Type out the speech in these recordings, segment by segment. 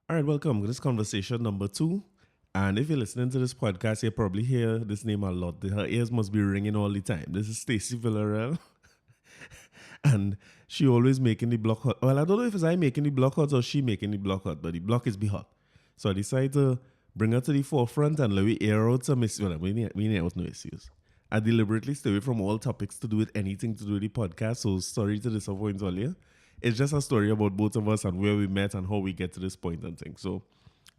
All right, welcome. This is conversation number 2. And if you're listening to this podcast, you probably hear this name a lot. Her ears must be ringing all the time. This is Stacy Villaruel. And she always making the block hot. Well, I don't know if it's I making the block hot or she making the block hot, but the block is be hot. So I decided to bring her to the forefront and let me air out some issues. Well, we need out no issues. I deliberately stay away from all topics to do with anything to do with the podcast. So sorry to disappoint all you. It's just a story about both of us and where we met and how we get to this point and things. So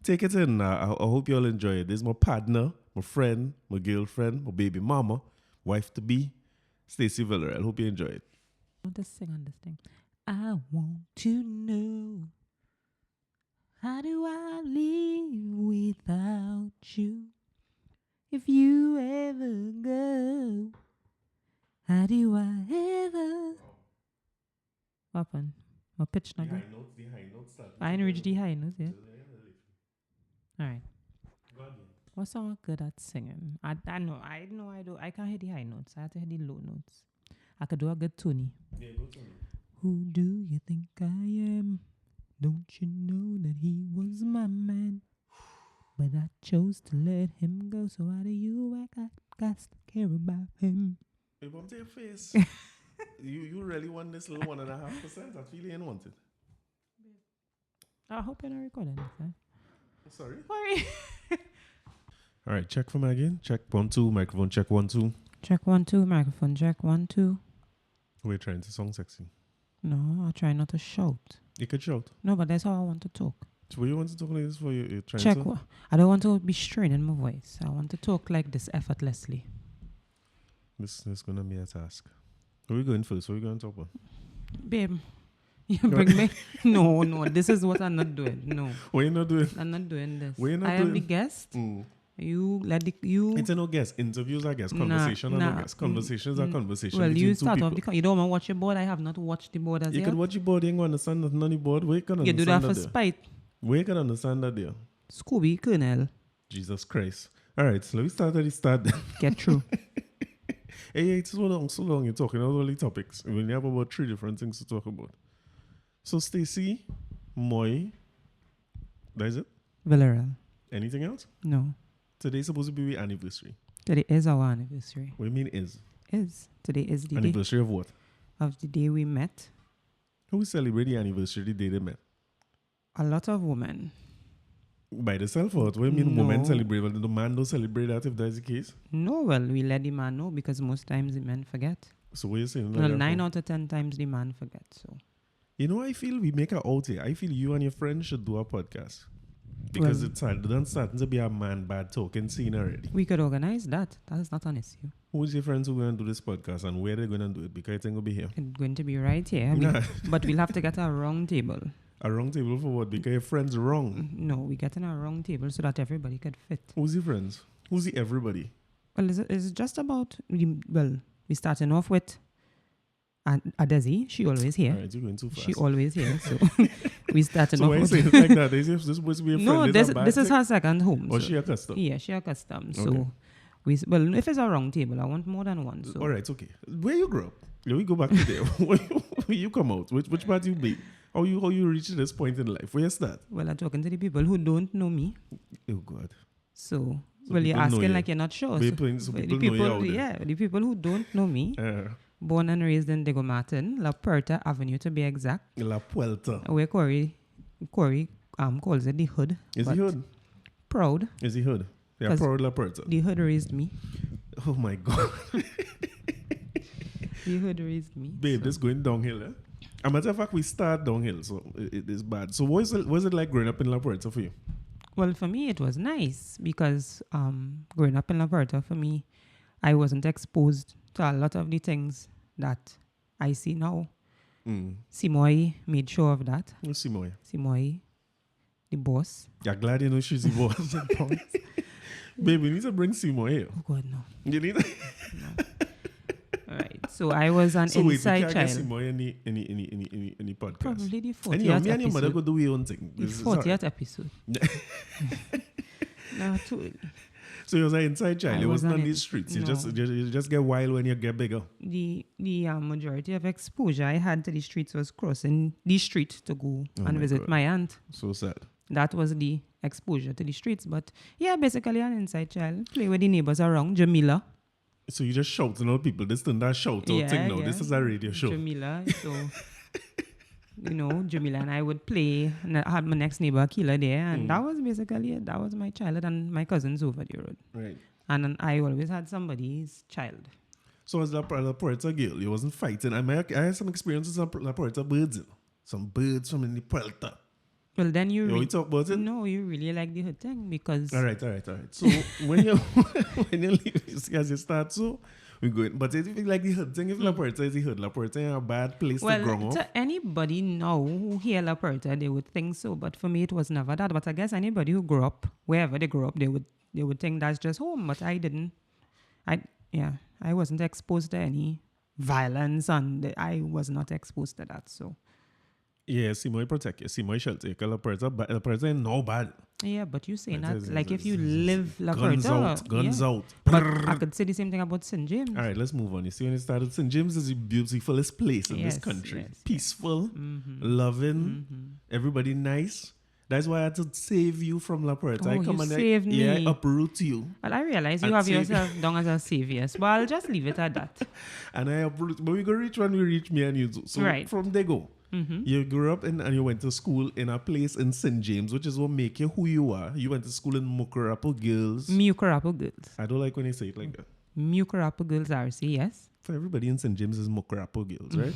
take it in. I hope you all enjoy it. This is my partner, my friend, my girlfriend, my baby mama, wife-to-be, Stacy Villaruel. I hope you enjoy it. I want to sing on this thing. I want to know, how do I live without you? If you ever go, how do I ever... What happened? My pitch not good. The high notes. I ain't reached the high notes yet. All right. What song I'm good at singing? I know I do. I can't hit the high notes. I have to hit the low notes. I could do a good Tony. Yeah, go to me. Who do you think I am? Don't you know that he was my man? But I chose to let him go. So why do you act like I care about him? Hey, bump to your face. You really want this little 1.5%? I feel you ain't want it. I hope you're not recording this, huh? Sorry? Sorry. All right, check for me again. Check 1 2, microphone check 1 2. Check 1 2, microphone check 1 2. We're trying to song sexy. No, I try not to shout. You could shout. No, but that's how I want to talk. So what you want to talk like this for? You're trying Check. to? I don't want to be straining my voice. I want to talk like this effortlessly. This is going to be a task. Where are we going first? What are we going to talk about? Babe, you bring me. No, this is what I'm not doing. No. What are you not doing? I'm not doing this. What are you not I doing? am the guest. You let the It's a no guess. Interviews are guess. Conversation are no guess. Conversations are conversation. Well, between you two start people. off the. You don't want to watch your board. I have not watched the board as You yet. could watch your board. You ain't going to understand nothing on the board. Where you can You do that understand for there? spite. Where you can understand that there? Scooby, Colonel. Jesus Christ. All right, so let me start at the start. Get through. Hey, it's so long you're talking about all the topics. We only have about 3 different things to talk about. So, Stacy, Moy, that is it? Villaruel. Anything else? No. Today's supposed to be our anniversary. Today is our anniversary. What do you mean is? Today is the day Anniversary of what? of the day we met. Who celebrate the anniversary the day they met? A lot of women. By themselves or what? What do you mean No. women celebrate? Well, the man don't celebrate that if that's the case. No, well, we let the man know because most times the men forget. So what are you saying? Well, 9 out of 10 times the man forgets. So You know, I feel we make her out here. I feel you and your friends should do a podcast. Because it's starting to be a man bad talking scene already. we could organize that. That is not an issue. Who's your friends who are going to do this podcast and where they're going to do it? Because I think we'll be here. It's going to be right here. Nah. But we'll have to get a round table. A wrong table for what? Because your friends wrong. No, we're getting a round table so that everybody could fit. Who's your friends? Who's the everybody? Well, it's just about, we're starting off with Adezi. She always here. All right, you're going too fast. She always here. So we starting So off why you with... saying it like that? Is this supposed to be a friend? No, Is this that bad is thing? her second home. Or so- she a custom? Yeah, she accustomed. Okay. So, if it's a round table, I want more than one. So, All right, okay. Where you grew up? Let me go back to there. Where you come out? Which part you be? How you reach this point in life? Where you start? well, I'm talking to the people who don't know me. Oh God. So people well, you're know asking you. like you're not sure. So well, people know you out there. yeah, the people who don't know me, born and raised in Diego Martin, La Puerta Avenue to be exact, La Puerta. where Corey calls it the hood. Is he but hood? Proud. Is he hood? Yeah, 'Cause proud La Puerta. The hood raised me. Oh my God. The hood raised me. Babe, this going downhill, eh? As a matter of fact, we start downhill, so it is bad. So what is it like growing up in La Puerta for you? Well, for me, it was nice because growing up in La Puerta, for me, I wasn't exposed to a lot of the things that I see now. Simoy made sure of that. Who's Simoy? Simoy, the boss. You're glad you know she's the boss. The boss. Babe, we need to bring Simoy here. Oh, God, no. You need All right. So I was an So wait, we inside can't get child. Simoy any podcast. Probably the 40th Anyway, me and your mother episode. could do your own thing. The This is alright. 40th episode. No, too early. So you was an inside child. I You wasn't was on an these streets. You no. you just get wild when you get bigger. The majority of exposure I had to the streets was crossing the street to go Oh and my visit God. my aunt. So sad. that was the exposure to the streets. But yeah, basically an inside child. Play with the neighbors around. Jamila. So you just shouting out people. This isn't that shout out thing now. This is a radio show. Jamila. So, Jamila and I would play. And I had my next neighbor, Akila, there. And that was basically it. That was my childhood and my cousins over the road. Right. And then I always had somebody's child. So as La Puerta girl, you wasn't fighting. I had some experiences with La Puerta birds. Some birds from in the Puerta. Well, then we talk about it? No, you really like the hood thing because... All right. So when you leave, as you start, so we go in. But if you like the hood thing, if La Puerta is the hood, La Puerta is a bad place to grow up. Well, to anybody now who hear La Puerta, they would think so. But for me, it was never that. But I guess anybody who grew up, wherever they grew up, they would think that's just home. But I didn't. I wasn't exposed to any violence, and I was not exposed to that. So. Yeah, see my protect you, see my shelter. La Puerta is no bad. Yeah, but you say that like if you live La Puerta, guns out. But I could say the same thing about St. James. All right, let's move on. You see, when it started, St. James is the beautifulest place in this country. Yes, peaceful, loving, everybody nice. That's why I had to save you from La Puerta. I come saved me. Yeah, I uproot you. Well, I realize you have yourself down as a savior, but I'll just leave it at that. And I uproot, but we go reach when we reach me and you. So from there go. You grew up and you went to school in a place in St. James, which is what make you who you are. You went to school in Mukarapo Girls. Mukarapo Girls. I don't like when you say it like that. Mukarapo Girls RC, yes. For everybody in St. James is Mukarapo Girls, right?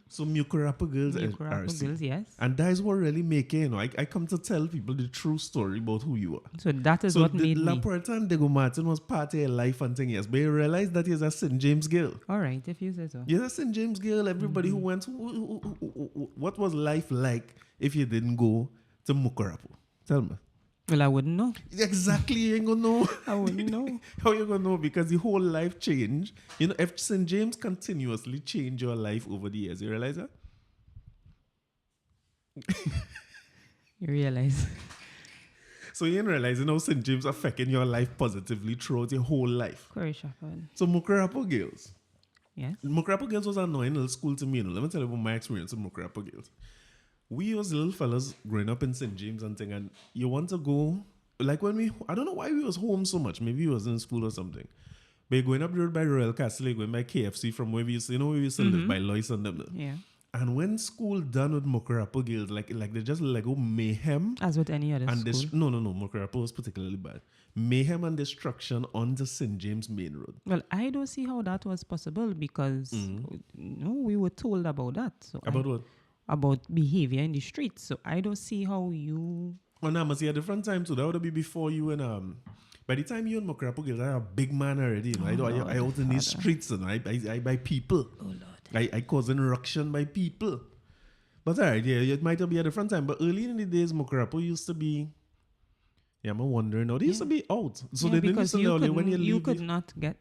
So Mukarapo Girls RC. Girls, yes. And that is what really make it, I come to tell people the true story about who you are. So that is what made La Puerta and Diego Martin was part of your life and thing, yes. But you realize that you're a St. James girl. All right, if you say so. You're a St. James girl. Everybody who went, what was life like if you didn't go to Mukarapo? Tell me. Well, I wouldn't know. Exactly, you ain't gonna know. I wouldn't know. How you gonna know? Because the whole life change. If St. James continuously change your life over the years, you realize that? You realize. So you didn't realize how St. James affecting your life positively throughout your whole life. Correct, Shepard. So Mukarapo Girls. Yes. Mukarapo Girls was an annoying little school to me. Let me tell you about my experience with Mukarapo Girls. We was little fellas growing up in St. James and thing, and you want to go, like when I don't know why we was home so much. Maybe we was in school or something. But going up the road by Royal Castle, going by KFC from where we used to, where we used to live by Lois and them. Yeah. And when school done with Mukarapo Girls, like they just Lego mayhem. As with any other and school. No, Mukarapo was particularly bad. Mayhem and destruction on the St. James main road. Well, I don't see how that was possible because we were told about that. So about what? About behavior in the streets. So I don't see how you... Oh, no, must see a different time too. That would be before you and... By the time you and Mukarapo Girls, I'm a big man already. I out in these streets and I buy people. Oh, Lord. I causing ruction by people. But all right, yeah, it might be a different time. But early in the days, Mukarapo used to be... Yeah, I'm wondering now. They used to be out. So they didn't used to know when you leave. You could not get,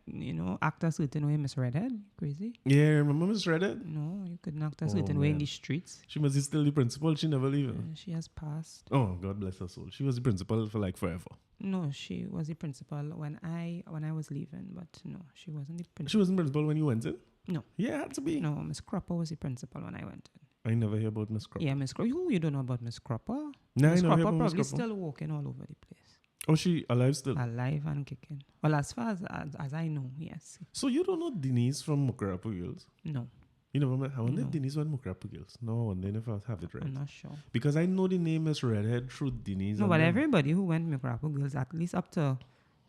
act a certain way, Miss Redhead. Crazy. Yeah, remember Miss Redhead? No, you could not act a certain way in the streets. She must be still the principal. She never leave. She has passed. Oh, God bless her soul. She was the principal for like forever. No, she was the principal when I was leaving, but no, she wasn't the principal. She wasn't principal when you went in? No. Yeah, it had to be. No, Miss Cropper was the principal when I went in. I never hear about Miss Cropper. Yeah, Miss Cropper. You don't know about Miss Cropper? No, Miss I Cropper never hear about probably Miss Cropper. still walking all over the place. Oh, she alive still? Alive and kicking. Well, as far as I know, yes. So you don't know Denise from Mukarapo Girls? No. You never met? I wonder if Denise went Mukarapo Girls. No, I wonder if I have it right. I'm not sure. Because I know the name is Redhead through Denise. No, but everybody who went Mukarapo Girls, at least up to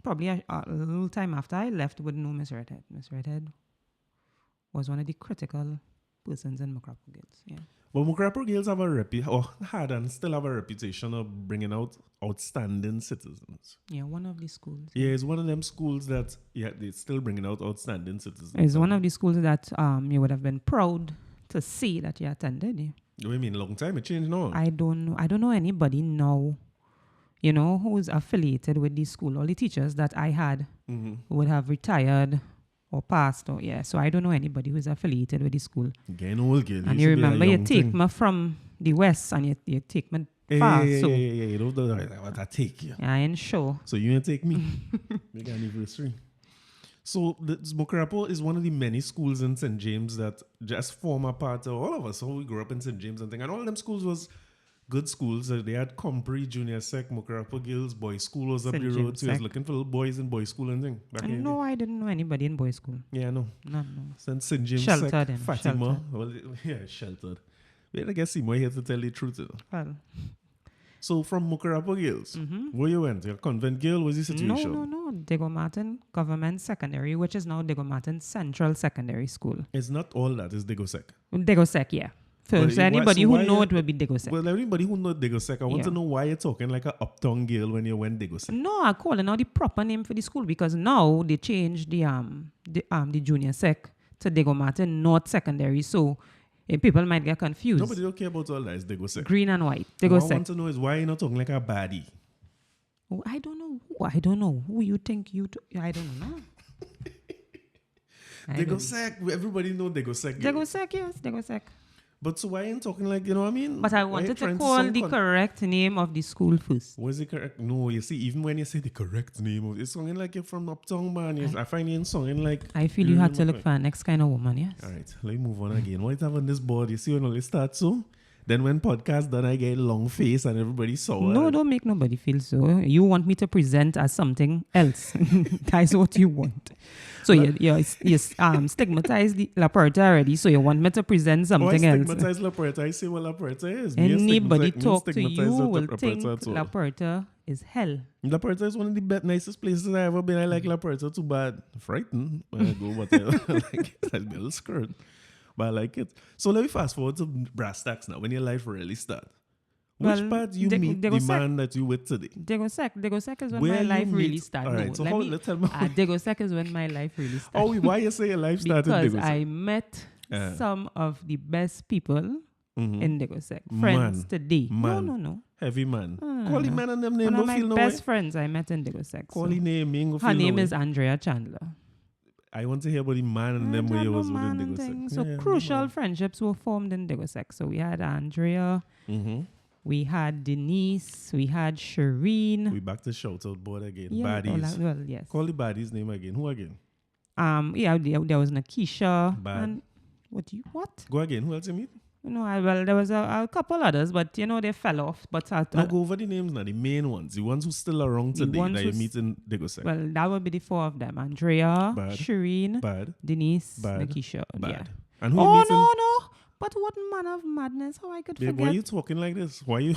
probably a little time after I left, would know Miss Redhead. Miss Redhead was one of the critical persons in Mukarapo Girls. Yeah. But Mukarapo Girls have had and still have a reputation of bringing out outstanding citizens. Yeah, one of the schools. Yeah, it's one of them schools that, they're still bringing out outstanding citizens. It's one of the schools that you would have been proud to see that you attended. What do you mean, long time? It changed now? I don't know anybody now, who's affiliated with the school. All the teachers that I had would have retired or passed, so I don't know anybody who's affiliated with the school. Getting old, girl. And you remember, you take me from the west and you take me far. Yeah, you don't know what I take you. I ain't sure. So you ain't take me. Make an anniversary. So Mukarapo is one of the many schools in St. James that just form a part of all of us. So we grew up in St. James and thing. And all of them schools was good schools. They had Compre, Junior Sec, Mucurapo Girls, Boys School was up St. the road. James So you was Sec. looking for little boys in boys school and thing. Back in the No, day. I didn't know anybody in boys' school. Yeah, I know. No. Since St. James Sheltered Sec, then, Fatima. sheltered. Well, yeah, sheltered. But I guess Seymour here to tell the truth. Well, So from Mucurapo Girls, where you went? Your convent girl was the situation? no. Diego Martin Government Secondary, which is now Diego Martin Central Secondary School. It's not all that. It's Diego Sec. Diego Sec, yeah. First, anybody who know it will be Diego Sec. Well, everybody who knows Diego Sec, I want to know why you're talking like a uptown girl when you went Diego Sec. No, I call it now the proper name for the school because now they changed the junior sec to Diego Martin North Secondary. So people might get confused. Nobody don't care about all that. It's Diego Sec. Green and white. Diego What I Sec. want to know is why you're not talking like a baddie. Oh, I don't know. I don't know who you think you. I don't know. Diego Sec. Everybody know Diego Sec. Diego Sec, yes, Diego Sec. But so why ain't talking like, you know what I mean? But I Why you wanted to trying call sound the correct name of the school first. What is the correct? No, you see, even when you say the correct name, it's sounding like you're from uptown, man. I find you sounding like. I feel you had to look for a next kind of woman, yes. All right, let me move on again. What is have on this board? You see when it starts so? Then when podcast done, I get long face and everybody saw it. No, don't make nobody feel so. You want me to present as something else. That's what you want. So you stigmatize the La Puerta already, so you want me to present something else. Stigmatize La Puerta. I say what La Puerta is. Anybody talk to you stigmatize will La think Puerta La Puerta is hell. La Puerta is one of the nicest places I ever been. I like La Puerta too bad. Frightened when I go, but I like it. I'll be a little scared. But I like it. So let me fast forward to brass tacks now. When your life really start. Which part do you meet the man that you with today? Diego Sec is when Where my you life really meet- started. All right, so let's tell me. Diego Sec is when my life really started. Why you say your life started in Because Diego Sec? I met some of the best people Mhm. in Diego Sec. Friends Man. today. Man. No. Heavy man. No, Call the no. man and them name. One No of my feel no best way. friends I met in Diego Sec. Call so. the name. Me ain't go Her feel no name way. is Andrea Chandler. I want to hear about the man and them where you was within Diego Sec. So crucial friendships were formed in Diego Sec. So we had Andrea, Mm-hmm. we had Denise, we had Shireen. We back to shout out board again. Yeah, Baddies. well, yes. Call the baddies name again. Who again? There was Nakisha. Bad. And what? Go again. Who else you meet? There was a couple others, but they fell off. But Now go over the names now. The main ones. The ones who still around The today ones that you who's- meet in Diego Sec. well, that would be the four of them: Andrea, Bad. Shireen, Bad. Denise, Bad. Nakisha. Bad. Yeah. And who you Oh meet in? no! But what man of madness? How I could Babe, forget? why you talking like this? Why you?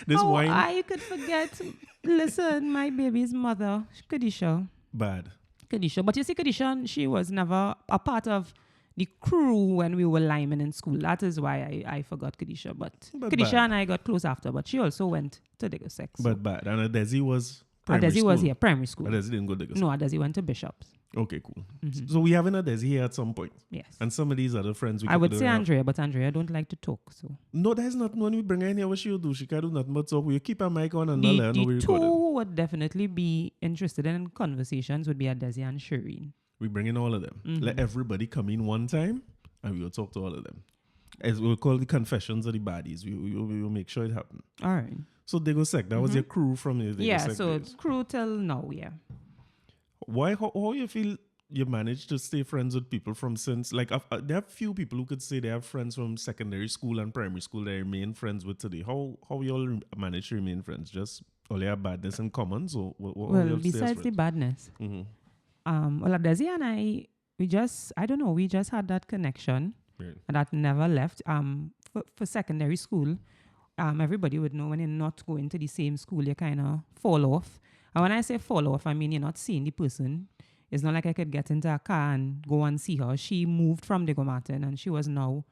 This How wine I could forget? Listen, my baby's mother, Kadisha. bad. But you see, Kadisha, she was never a part of the crew when we were linemen in school. That is why I forgot Kadisha. But Kadisha bad. and I got close after. But she also went to Diego Sec. So. But bad. And Adesi was primary Adesi school. was here, primary school. Adesi didn't go Diego Sec. No, Adesi went to Bishops. Okay, cool. Mhm. So we have an Adesi here at some point. Yes. And some of these other friends we I would could say have. Andrea, but Andrea don't like to talk. So No, that is not when we bring her in here. What she'll do? She can't do nothing but talk. We keep her mic on and not let her know we the two recorded. who would definitely be interested in conversations would be Adesi and Shireen. We bring in all of them. Mhm. Let everybody come in one time and we will talk to all of them. As we'll call the confessions of the baddies. We will make sure it happens. All right. So Diego Sec, that was your crew from the Diego Yeah, Sec so days. crew till now, yeah. How you feel you managed to stay friends with people from since, like, there are few people who could say they have friends from secondary school and primary school they remain friends with today. How you all manage to remain friends? Just all your badness in common? So what Well, you all stay as besides the friends? badness, Mhm. well, Adesi and I, we just had that connection Right. that never left. For secondary school, everybody would know when you're not going to the same school, you kind of fall off. And when I say fall off, I mean you're not seeing the person. It's not like I could get into a car and go and see her. She moved from Diego Martin and she was now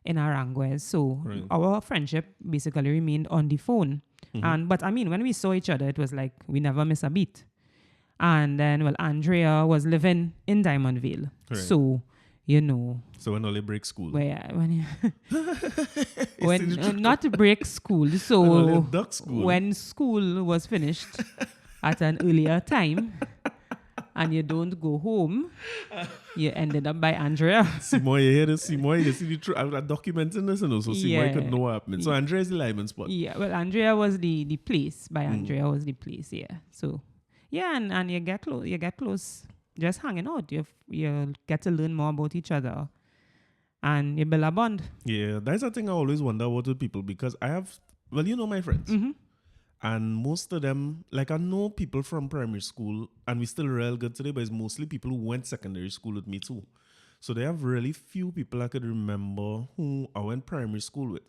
in Aranguez. So Right. our friendship basically remained on the phone. But I mean, when we saw each other, it was like we never miss a beat. And then, well, Andrea was living in Diamondville. Right. So, So when all they break school. not to break school. When all So they duck school. when school was finished at an earlier time and you don't go home, you ended up by Andrea. Seymour, you hear this? Seymour, you see the truth. I'm documenting this and also Seymour Yeah. could know what happened. So Andrea is the lineman spot. Yeah, well, Andrea was the place. By Andrea was the place, yeah. So, yeah, and you get close just hanging out. You get to learn more about each other. and you build a bond. Yeah, that's the thing I always wonder about with people because I have, well, you know my friends. Mm-hmm. And most of them, like I know people from primary school and we still real good today, but it's mostly people who went secondary school with me too. So they have really few people I could remember who I went primary school with.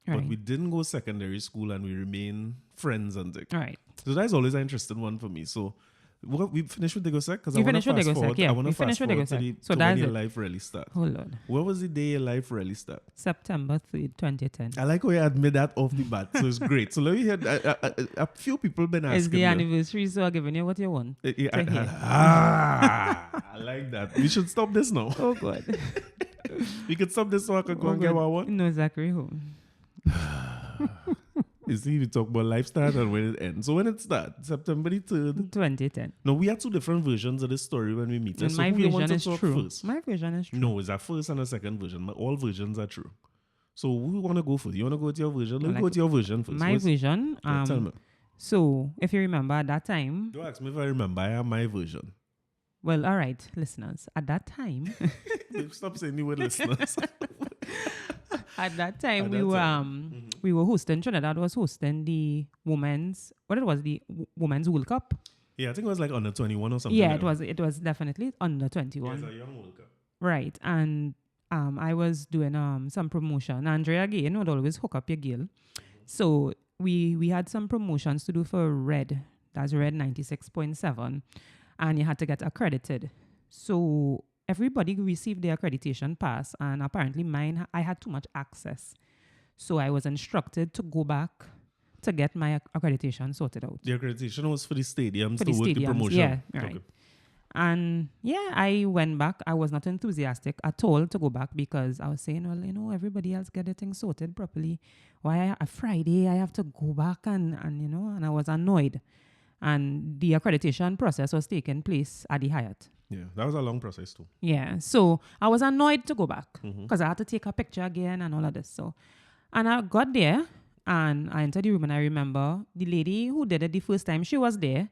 Right. But we didn't go secondary school and we remain friends and things. Right. So that's always an interesting one for me. So we finished with Digosec because I You want to finished with fast Digosec, forward. yeah. I want We to fast finished with forward to, Digosec. the, So to when that's your it. life really started. Oh, Lord. Where was the day your life really started? September 3rd, 2010. I like how you admit that off the bat, so it's great. So let me hear. A few people been asking. It's the me. anniversary, so I'm giving you what you want. to hear. I like that. We should stop this now. Oh, God. We could stop this so I could go and get what I want. No, Zachary home. You see, we talk about life start and when it ends. So when it starts, September the 3rd. 2010. No, we had two different versions of this story when we meet. And So my who you want version to is talk true. first? My version is true. No, it's a first and a second version. All versions are true. So who want to go first? You want to go to your version? Let's go to your version first. My version. Yeah, tell me. So, if you remember at that time. Don't ask me if I remember. I have my version. Well, all right, listeners. At that time. Stop saying you were listeners. At that time, At we that were time. we were hosting. Trinidad was hosting the women's. What it was, the Women's World Cup. Yeah, I think it was like under 21 or something. Yeah, like it was definitely under 21. It's a young World Cup. Right, and I was doing some promotion. Andrea again would always hook up your girl. So we had some promotions to do for Red. That's Red 96.7, and you had to get accredited. So everybody received their accreditation pass, and apparently mine, I had too much access. So I was instructed to go back to get my accreditation sorted out. The accreditation was for the stadiums For to the work the stadiums, promotion. yeah, right. Okay. And yeah, I went back. I was not enthusiastic at all to go back because I was saying, well, you know, everybody else get the thing sorted properly. Why a Friday I have to go back and you know, and I was annoyed. And the accreditation process was taking place at the Hyatt. Yeah, that was a long process too. Yeah, so I was annoyed to go back Mhm. because I had to take a picture again and all of this. So, and I got there and I entered the room and I remember the lady who did it the first time, she was there.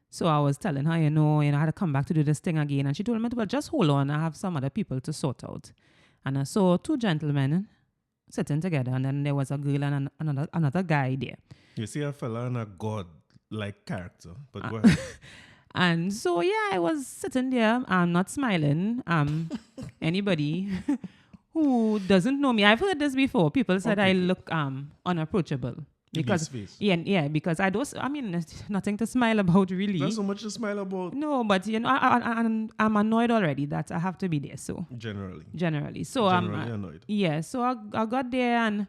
So I was telling her, you know, I had to come back to do this thing again. And she told me, well, just hold on. I have some other people to sort out. And I saw two gentlemen sitting together. And then there was a girl and another guy there. You see a fella and a god-like character. But go ahead. And so, yeah, I was sitting there. I'm not smiling. Anybody who doesn't know me, I've heard this before. People said I look unapproachable. Because because I mean, there's nothing to smile about, really. There's so much to smile about. No, but you know, I'm annoyed already that I have to be there. So Generally. so Generally annoyed. yeah. So I got there and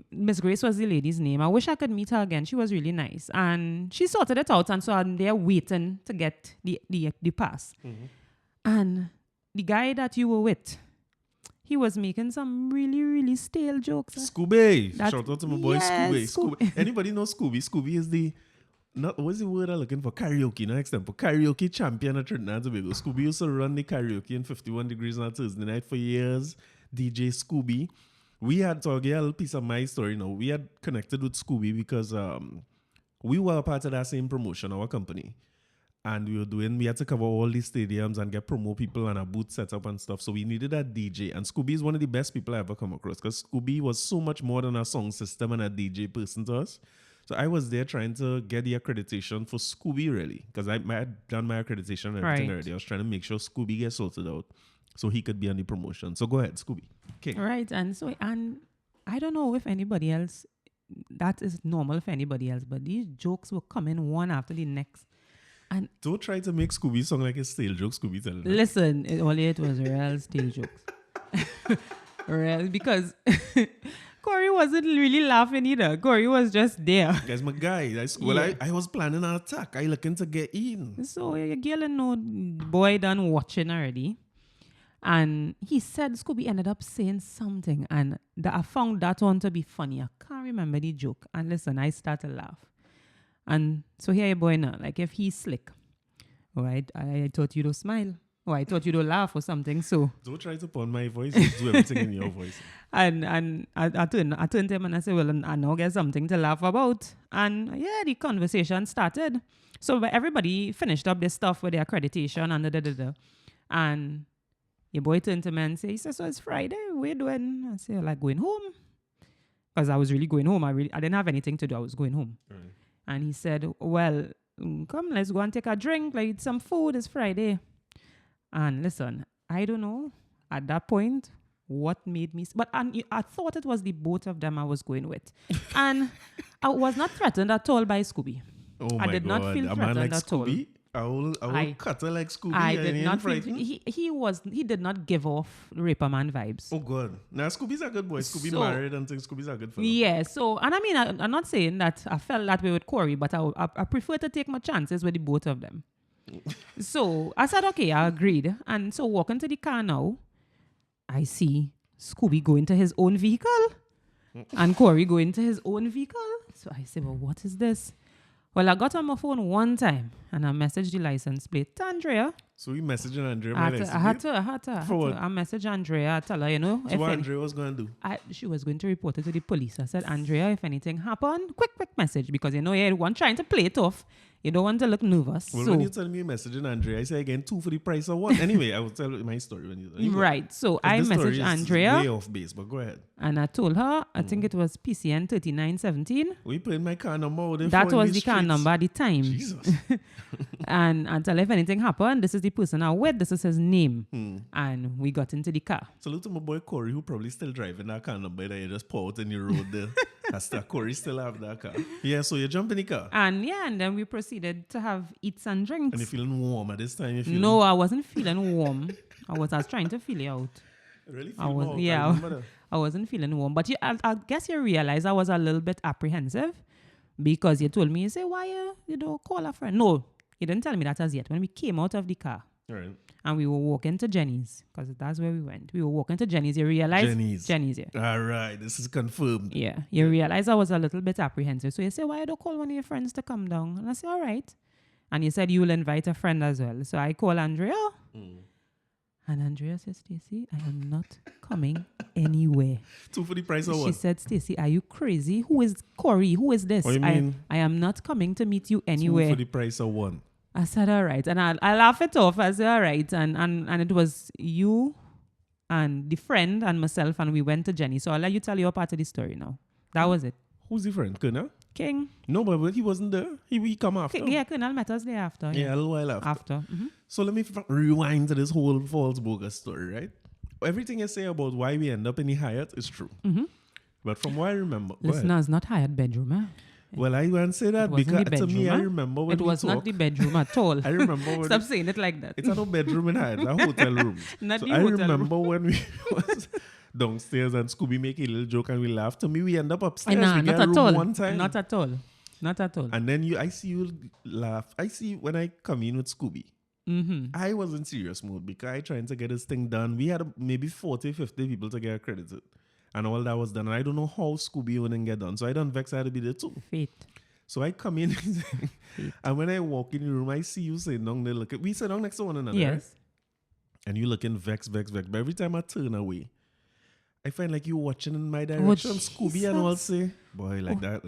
Miss Grace was the lady's name. I wish I could meet her again. She was really nice and she sorted it out. And so I'm there waiting to get the pass. Mhm. And the guy that you were with, he was making some really, really stale jokes. Scooby. That- Shout out to my boy yes, Scooby. Anybody know Scooby? Scooby is the, what's the word I'm looking for? Karaoke, no example. Karaoke champion at Trinidad and Tobago. Scooby used to run the karaoke in 51 Degrees on Thursday night for years. DJ Scooby. We had, to get a little piece of my story now. We had connected with Scooby because we were a part of that same promotion, our company. And we had to cover all these stadiums and get promo people and a booth set up and stuff. So we needed a DJ. And Scooby is one of the best people I ever come across because Scooby was so much more than a song system and a DJ person to us. So I was there trying to get the accreditation for Scooby, really, because I had done my accreditation and everything Right. already. I was trying to make sure Scooby gets sorted out so he could be on the promotion. So go ahead, Scooby. Okay. Right. And so, and I don't know if anybody else, that is normal for anybody else, but these jokes were coming one after the next. And Don't try to make Scooby sound like a stale joke, Scooby telling me. listen, it was real stale jokes. Real, because Corey wasn't really laughing either. Corey was just there. Guys, my guy. Well, Yeah. I was planning an attack. I looking to get in. So your girl know boy done watching already. And he said Scooby ended up saying something and I found that one to be funny. I can't remember the joke. And listen, I started to laugh. And so here you boy now, like if he's slick. All right, I thought you'd smile. Or I thought you'd laugh or something. So Don't try to pawn my voice. Just do everything in your voice. and I turned to him and I said, well, I now get something to laugh about. And yeah, the conversation started. So everybody finished up their stuff with their accreditation and And Your boy turned to me and he said, so it's Friday, what you doing? I said, like going home. Because I was really going home. I didn't have anything to do. I was going home. Right. And he said, well, come, let's go and take a drink, like eat some food. It's Friday. And listen, I don't know at that point what made me... But I thought it was the both of them I was going with. And I was not threatened at all by Scooby. Oh I my did God. not feel A man threatened like at all. Scooby? I will cut her like Scooby. I and did he not ain't feel... frightened? He did not give off Raper Man vibes. Oh God. Now Scooby's a good boy. Scooby So- married and things. Scooby's a good fellow. Yeah, so, and I mean, I'm not saying that I felt that way with Corey, but I prefer to take my chances with the both of them. So I said, okay, I agreed. And so walking to the car now, I see Scooby go into his own vehicle and Corey go into his own vehicle. So I said, well, what is this? Well, I got on my phone one time and I messaged the license plate to Andrea. So we messaging Andrea. I had to. For what? I messaged Andrea. I tell her, you know. So what Andrea was going to do? She was going to report it to the police. I said, Andrea, if anything happened, quick message. Because, you know, you're one trying to play it off. You don't want to look nervous. Well, so, when you tell me you're messaging Andrea, I say again 2 for the price of 1. Anyway, I will tell you my story when you go. right. So I This story messaged is Andrea way off base, but go ahead. and I told her, I think it was PCN 3917. We put in my car number. Out there That for in was the car streets. number at the time. Jesus. And I tell her if anything happened, this is the person I'm with, this is his name. And we got into the car. Salute to my boy Corey, who probably still driving that car number that you just pour out in your road there. That's that Corey still have that car. Yeah, so you jump in the car. And yeah, and then we proceeded to have eats and drinks. And you're feeling warm at this time. You're feeling No, I wasn't feeling warm. I was trying to feel it out. really I feeling was, warm. yeah, I remember that. I wasn't feeling warm. But I guess you realize I was a little bit apprehensive because you told me, you say, why you don't call a friend? No, you didn't tell me that as yet. When we came out of the car All right. and we were walking to Jenny's, because that's where we went. We were walking to Jenny's. You realize? Jenny's, yeah. All right, this is confirmed. Yeah, you realize I was a little bit apprehensive. So you say, why you don't call one of your friends to come down? And I say, all right. And you said you'll invite a friend as well. So I call Andrea. And Andrea says, Stacy, I am not coming anywhere. 2 for the price of She 1. said, Stacy, are you crazy? Who is Corey? Who is this? What do you mean? I am not coming to meet you 2 anywhere. for the price of 1. I said, all right. And I laugh it off. I said, all right. And it was you and the friend and myself, and we went to Jenny. So I'll let you tell your part of the story now. That was it. Who's the friend? Colonel? King. No, but he wasn't there. He come after. Yeah, Colonel met us there after. Yeah, a little while after. After. So let me rewind to this whole false bogus story, right? Everything you say about why we end up in the Hyatt is true. But from what I remember... go ahead. Listeners, not Hyatt bedroom, eh? Well, I won't say that It wasn't because the to me, bedroom, I huh? remember when It we was not talk, the bedroom at all. I remember when... Stop saying it like that. It's not a bedroom in Hyatt, it's a hotel room. Not So the I hotel remember when we was downstairs and Scooby make a little joke and we laughed. To me, we end up upstairs. Nah, we not get a at room all. one time. Not at all. Not at all. And then I see you laugh. I see when I come in with Scooby. I was in serious mode because I trying to get this thing done. We had maybe 40, 50 people to get accredited. And all that was done. And I don't know how Scooby wouldn't get done. So I done vex I had to be there too. Fate. So I come in and when I walk in the room, I see you sitting down there looking. We sit down next to one another. Yes. Right? And you looking vex. But every time I turn away, I find like you watching in my direction, Scooby, and all say, boy, like that.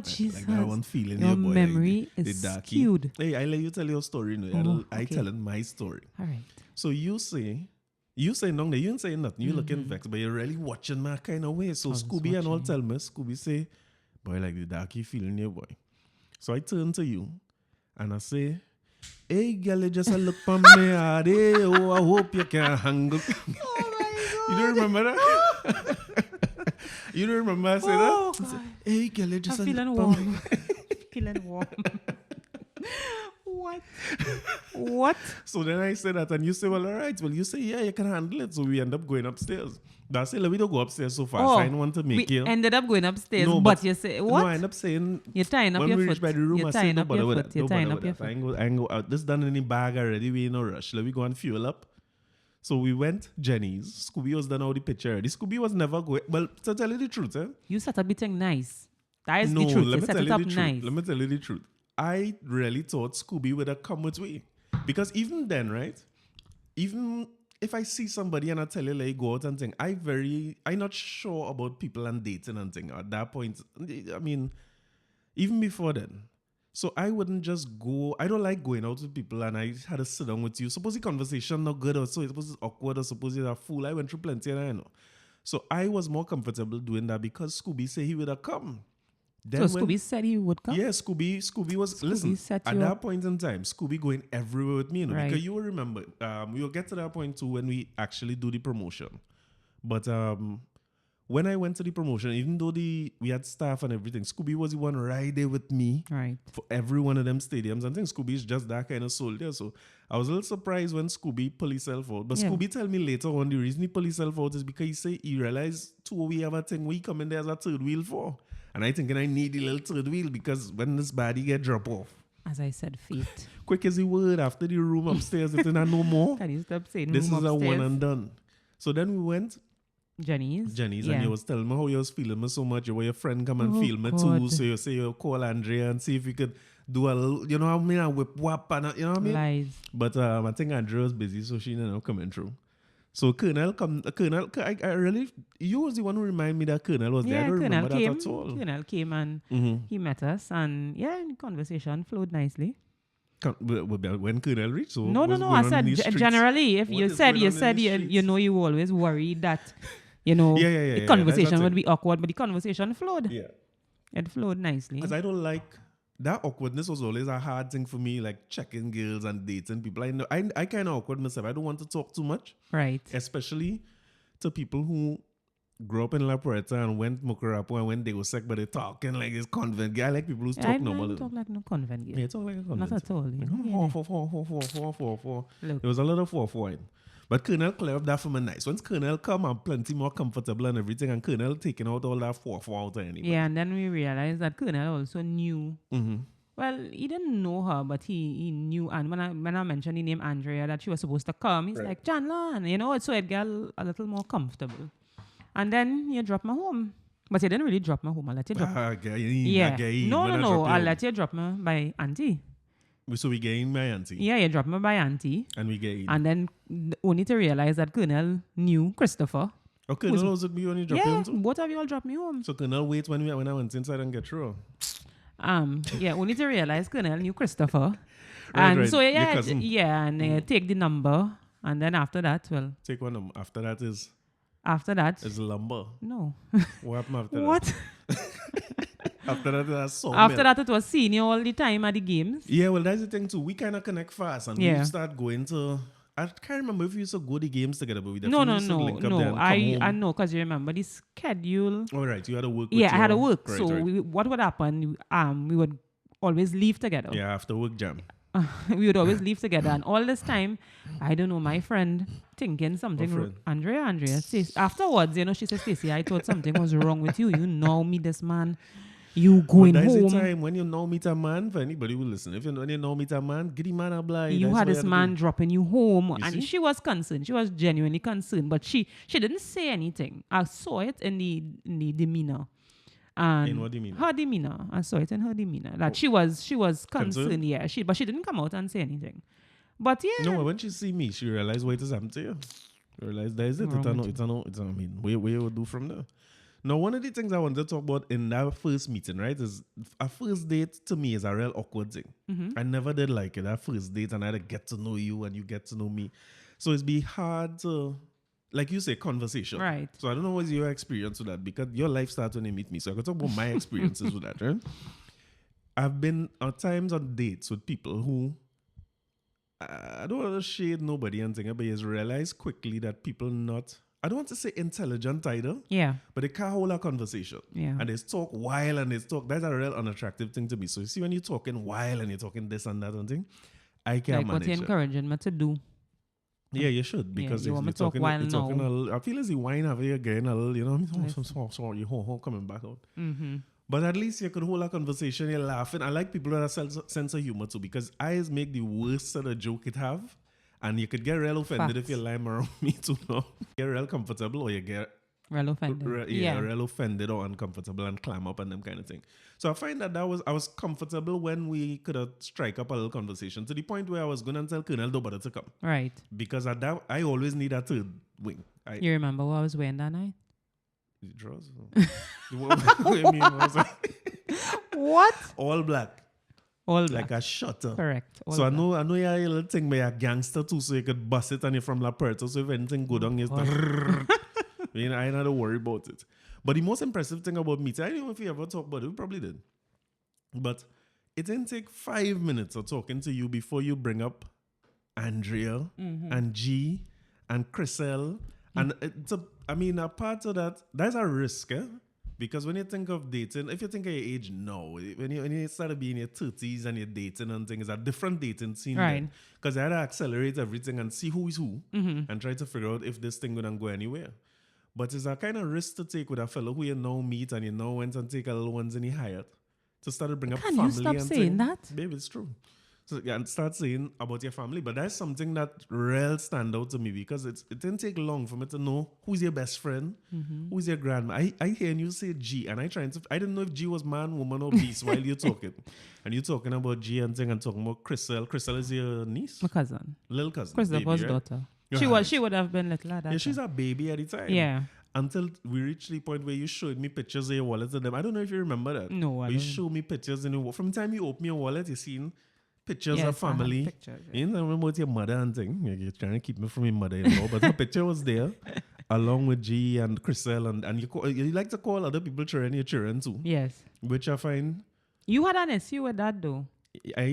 Jesus. Like that one feeling Your here, boy. memory like, is the darky. skewed. Hey, I let you tell your story. No? I Okay. telling my story. All right. So you say no, you ain't saying nothing. You looking vexed, but you're really watching my kind of way. So I was Scooby and all watching. tell me, Scooby say, boy, like the darky feeling here, boy. So I turn to you and I say, hey, girl, you just a look for me. Oh, I hope you can hang up. Oh my God. You don't remember that? You don't remember I said Oh, that? I said, God. hey, girl, you just I'm a feeling look for me. warm. Feeling warm. What? So then I say that and you say, well, all right. Well, you say, yeah, you can handle it. So we end up going upstairs. That's it. We don't go upstairs so fast. I don't want to make we you. ended up going upstairs, No, but but- you say, what? No, I end up saying, You're tying up when your we foot. reach by the room, You're I say, tying no up bother your with foot. that. You're No tying bother up with your that. foot. I ain't go out. This done in the bag already. We in no rush. Let me go and fuel up. So we went Jenny's. Scooby was done out the picture already. Scooby was never going. Well, to tell you the truth, You set up the thing nice. That is no, the truth. let You me set tell it you up the truth. nice. Let me tell you the truth. I really thought Scooby would have come with me. Because even then, right? Even if I see somebody and I tell you, like, go out and thing, I'm not sure about people and dating and thing. At that point, I mean, even before then. So I wouldn't just go. I don't like going out with people and I had to sit down with you. Suppose the conversation not good or so suppose it's awkward or suppose you're a fool. I went through plenty and I know. So I was more comfortable doing that because Scooby said he would have come. So Scooby said he would come? Yeah, Scooby was, listen, set at you that up. point in time, Scooby going everywhere with me, Right. because you will remember, we will get to that point too when we actually do the promotion. But when I went to the promotion, even though we had staff and everything, Scooby was the one right there with me Right. for every one of them stadiums. I think Scooby is just that kind of soldier. So I was a little surprised when Scooby pulled himself out. But Yeah. Scooby tell me later on the reason he pulled himself out is because he say he realized too we have a thing we come in there as a third wheel for. And I thinking I need the little third wheel because when this body get drop off. As I said, fate. Quick as he word after the room upstairs, if not no more. Can you stop saying This is room a one upstairs? and done. So then we went Jenny's. and you was telling me how you was feeling me so much. You were your friend come and Oh, feel me too. God. So you say you call Andrea and see if you could do a little, you know what I mean, a whip whap and you know what I mean. Lies. But I think Andrea was busy, so she ended up coming through. So Colonel, I really, you was the one who reminded me that Colonel was there. I Yeah, don't Colonel remember came. that at all. Colonel came and he met us, and the conversation flowed nicely. When Colonel reached, so No. what's I going on in said these streets? generally, if What you is said going on in these you streets? know you always worried that Yeah, the conversation that's would it. be awkward, but the conversation flowed. Yeah. It flowed nicely. Because I don't like that awkwardness was always a hard thing for me, like checking girls and dating people. I know I kind of awkward myself. I don't want to talk too much, Right. especially to people who grew up in La Puerta and went Mukurapo and when they go sick, but they talking like this convent guy. I like people who I talk don't normal. talk like no convent girl. Yeah, talk like a convent. Not at all. Like, Yeah. four. Look. There was a lot of 4 in. But Colonel clear up that for me nice. Once Colonel come, I'm plenty more comfortable and everything, and Colonel taking out all that 4 out of anybody. Yeah, and then we realized that Colonel also knew. Mm-hmm. Well, he didn't know her, but he knew. And when I mentioned the name Andrea that she was supposed to come, he's Right. like, Janlan, so it got a little more comfortable. And then you drop me home. But you didn't really drop me home. I let you drop. Yeah. No. I'll let you drop me by auntie. So we getting my auntie. Yeah, you drop me by auntie. And we get in. And then only to realize that Colonel knew Christopher. Oh, Colonel was with me when you dropped Yeah, him too? both of you all dropped me home. So Colonel wait when I went inside and get through. Only to realize Colonel knew Christopher. Right. So Your yeah, cousin. and take the number, and then after that, Take one of them. After that is lumber. no. What happened after What? that? After that, that's so After that, it was senior all the time at the games. Yeah, well, that's the thing too. We kind of connect fast and Yeah. we start going to. I can't remember if we used to go to games together, but we No. definitely used to link up there and come I home. know because you remember the schedule. All right, you had to work. With Yeah, I had to your- work. Right, So right. what would happen? We would always leave together. Yeah, after work jam. We would always leave together, and all this time, I don't know, my friend thinking something. What friend? Andrea. Afterwards, she says, Stacy, I thought something was wrong with you. You know me, this man. You going But that's home. the time when you know meet a man. For anybody who listen, when you know meet a man, get the man a blind. You That's had what this you man have to dropping you home, You and see? she was concerned. She was genuinely concerned, but she didn't say anything. I saw it in the demeanor. And In what demeanor? Her demeanor. I saw it in her demeanor. That she was concerned. Concerned? Yeah. But she didn't come out and say anything. But yeah. do. No, when she see me, she realized what is happening to you. She realized that is it. Wrong with It's I mean, where you do from there. Now, one of the things I wanted to talk about in that first meeting, right, is a first date to me is a real awkward thing. Mm-hmm. I never did like it. That first date, and I had to get to know you and you get to know me. So it's be hard to, like you say, conversation. Right. So I don't know what's your experience with that because your life starts when you meet me. So I can talk about my experiences with that, right? I've been at times on dates with people who I don't want to shade nobody and thing, but you realize quickly that people not, I don't want to say intelligent either, Yeah. but they can't hold a conversation. Yeah. And they talk while and they talk. That's a real unattractive thing to me. So you see when you're talking while and you're talking this and that and thing, I can't Like what manage you're it. encouraging me to do. Yeah, you should because you if want me you're to talk talking, while you're talking now. a little, I feel as the wine have you again a little, you know, Listen. sorry, coming back out. Mm-hmm. But at least you could hold a conversation, you're laughing. I like people that have sense of humor too because eyes make the worst sort of joke it have. And you could get real offended if you Facts. lie around me too now. Get real comfortable or you get Well offended. real offended or uncomfortable and climb up and them kind of thing. So I find that I was comfortable when we could have strike up a little conversation to the point where I was going to tell Colonel Dobada to come. Right. Because at that, I always need a third wing. You remember what I was wearing that night? The drawers? What do you mean? Was What? all black. All like black. a shutter. Correct. All So I black. know you have a little thing where you're a gangster too, so you could bust it and you're from La Puerta, so if anything go down, you start. You know, I ain't not to worry about it. But the most impressive thing about meeting, I don't know if you ever talked about it, we probably did. But it didn't take 5 minutes of talking to you before you bring up Andrea and G and Chriselle. And it's a part of that, that's a risk, eh? Because when you think of dating, if you think of your age now, when you start to be in your 30s and you're dating and things, it's a different dating scene. Right. Because I had to accelerate everything and see who is who and try to figure out if this thing gonna go anywhere. But it's a kind of risk to take with a fellow who you now meet and you now went and take a little ones in the Hyatt to start to bring up Can family. you stop and saying thing. that? Babe, it's true. So yeah, and start saying about your family. But that's something that real stand out to me because it didn't take long for me to know who's your best friend, who's your grandma. I hear you say G, and I didn't know if G was man, woman, or beast while you're talking. And you're talking about G and thing and talking about Chriselle. Chriselle is your niece? My cousin. Little cousin. Christopher's baby, right? daughter. She would have been little at that Yeah, she's time. a baby at the time. Yeah. Until we reached the point where you showed me pictures of your wallet and them. I don't know if you remember that. No, I But you don't. showed me pictures in your from the time you open your wallet, you seen pictures Yes, of I have family. pictures, yeah. You know about your mother and thing. You're trying to keep me from your mother-in-law, but the picture was there, along with G and Chriselle, and you like to call other people children your children too, Yes. which I find, You had an issue with that though. yeah.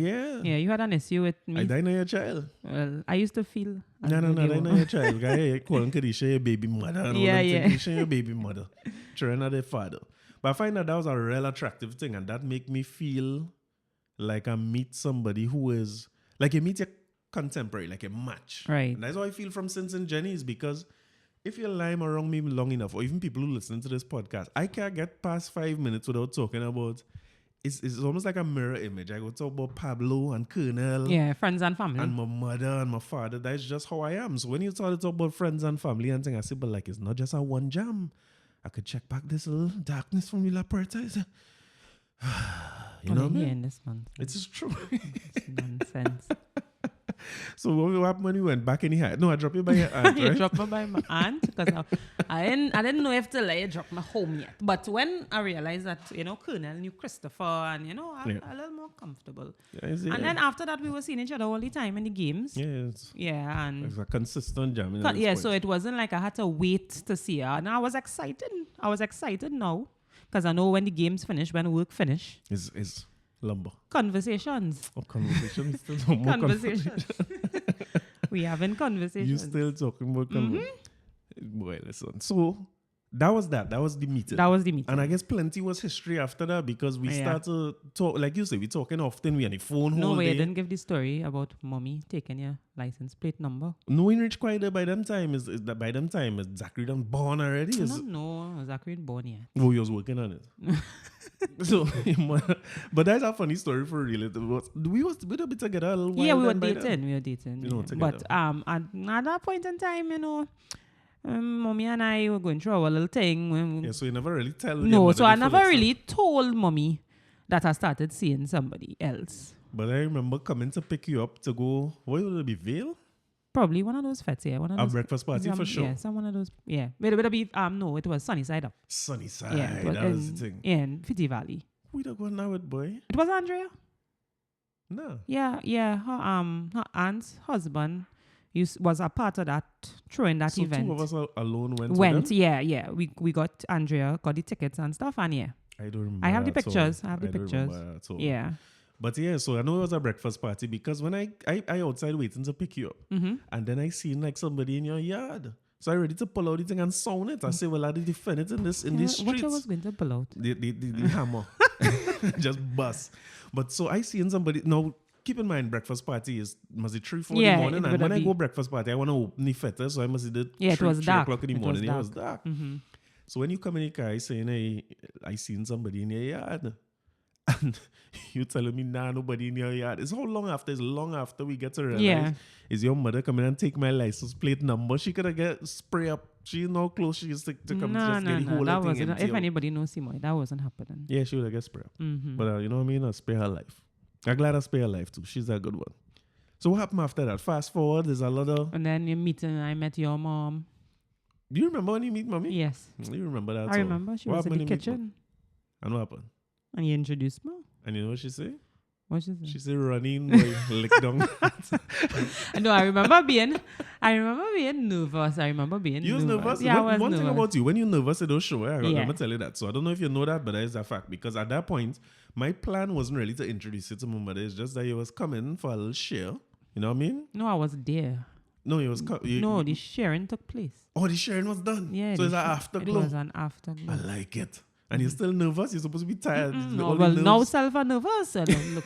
Yeah, you had an issue with me. I die your child. Well, I used to feel. as No, though they I were- know your child. Guy calling Kadisha your baby mother. And Yeah, all them yeah. things. Kadisha your baby mother. Children are their father. But I find that was a real attractive thing, and that make me feel like I meet somebody who is like you meet your contemporary, like a match. Right. And that's how I feel from Sins and Jenny's because if you lime around me long enough, or even people who listen to this podcast, I can't get past 5 minutes without talking about. It's almost like a mirror image. I go talk about Pablo and Colonel. Yeah, friends and family. And my mother and my father, that's just how I am. So when you start to talk about friends and family and things, I say, but like, it's not just a one jam. I could check back this little darkness from La Puerta. You know what I mean? In this month. It's just true. It's nonsense. So what happened when you went back in the hat? No, I dropped you by your aunt, You right? dropped me by my aunt because I didn't know if to let you drop me home yet. But when I realized that, Colonel knew Christopher and, I'm Yeah. a little more comfortable. Yeah, you see, And yeah. then after that, we were seeing each other all the time in the games. Yeah, Yeah, and it's a consistent jam. so it wasn't like I had to wait to see her. And I was excited. I was excited now because I know when the games finish, when work finish, It's lumber. conversations. Oh, conversation. We still talking about Conversations. We having conversations. You still talking about conversation. Boy, listen. So that was that. That was the meeting. That was the meeting. And I guess plenty was history after that because we Yeah. start to talk, like you say, we talking often, we on the phone No whole way, I day. didn't give the story about mommy taking your license plate number. No, we reach quite there by them time. Is that by them time is Zachary done born already? I Is don't know. Zachary ain't born yet. oh, you was working on it. So, but that's a funny story for real. We were a bit together a little while. Yeah, we were then by then. dating. We were dating. You know, yeah. together. But at that point in time, mommy and I were going through our little thing. Yeah, so you never really tell. your No, mother so I the never full extent. really told mommy that I started seeing somebody else. But I remember coming to pick you up to go. What would it be? Vale? Probably one of those fets, yeah. One of A those breakfast party for sure. Yeah, some one of those. Yeah, it'll be no, it was Sunny Side Up. Sunny side. Yeah, it was, that was the thing. yeah, in Fitty Valley. We don't go now with boy. It was Andrea. No. Yeah. Her aunt's husband was a part of that throwing that So event. two of us alone went. with Went, them? yeah. We got Andrea, got the tickets and stuff, and yeah. I don't remember. I have the at all. pictures. I have the don't pictures. remember at all. Yeah. But yeah, so I know it was a breakfast party because when I outside waiting to pick you up, and then I seen like somebody in your yard. So I ready to pull out the thing and sound it. I say, well, I did defend it in these What you streets. was going to pull out? The hammer. Just bust. But so I seen somebody now. Keep in mind, breakfast party must be 3-4 in Yeah, the morning. it And would when I be- go breakfast party, I want to open the fetter, so I must do it. Yeah, it was 3 dark. o'clock in the It was morning. It dark. was dark. Mm-hmm. So when you come in the car, I saying, hey, I seen somebody in your yard. And you telling me, nah, nobody in your yard. It's how long after? It's long after we get to realize. Yeah. Is your mother coming and take my license plate number? She could have get spray up. She know close she used to come No, just get the whole that thing wasn't. empty If out. anybody knows Simoy, that wasn't happening. Yeah, she would have get spray up. Mm-hmm. But you know what I mean? I spare her life. I'm glad I spare her life too. She's a good one. So what happened after that? Fast forward, there's a lot of... And then you meeting, I met your mom. Do you remember when you meet mommy? Yes. You remember that? I remember. She What was in happened the when you meet kitchen. And what happened? And you introduced me. And you know what she say? What she say? She said running boy lick down. No, I remember being nervous. I remember being You was nervous? Yeah, I was One thing nervous. about you, when you're nervous, it don't show. I'm Yeah. going to tell you that. So I don't know if you know that, but that is a fact. Because at that point, my plan wasn't really to introduce you to my mother. It's just that you was coming for a little share. You know what I mean? No, I was there. No, you was No, the sharing took place. Oh, the sharing was done. Yeah. So it's an It afterglow. was an afterglow. I like it. And you're still nervous? You're supposed to be tired. No, well, now self-nervous. Look,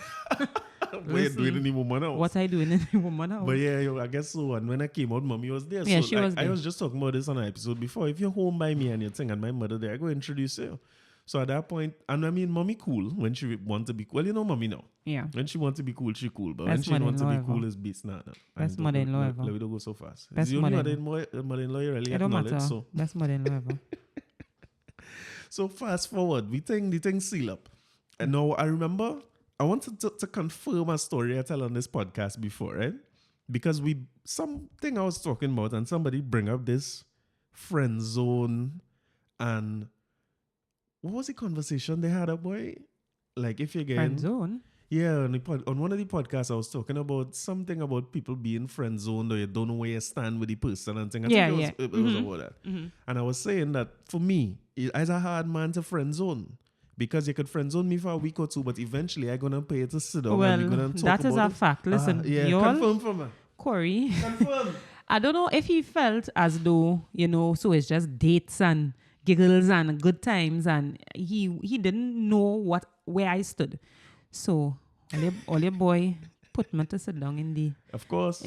what you doing in the woman house? what I doing in the woman house. But yeah, I guess so. And when I came out, mommy was there. Yeah, so she was I there. was just talking about this on an episode before. If you're home by me and you're thing and my mother there, I go introduce you. So at that point, and I mean, mommy cool when she want to be cool. Well, you know, mommy now. Yeah. When she wants to be cool, she cool. But Best when she wants to be mother-in-law cool, ever. it's beast. Nah. Best mother-in-law ever. Let me don't go so fast. Best It's the only mother-in-law. mother-in-law you really It don't acknowledge. matter. So. Best mother-in-law ever. So fast forward, the thing seal up. And now I remember I wanted to confirm a story I tell on this podcast before, right? Because something I was talking about and somebody bring up this friend zone and what was the conversation they had boy? Like if you're getting Friend zone. yeah, on one of the podcasts I was talking about something about people being friend zoned or you don't know where you stand with the person and thing. I think it was about that. Mm-hmm. And I was saying that for me, it's a hard man to friend zone. Because you could friend zone me for a week or two, but eventually I'm gonna pay you to sit down and we're gonna talk that is about a fact. Listen, yeah, y'all, confirm for me. Corey, Confirm. I don't know if he felt as though, so it's just dates and giggles and good times, and he didn't know where I stood. So all your boy put me to sit down Of course.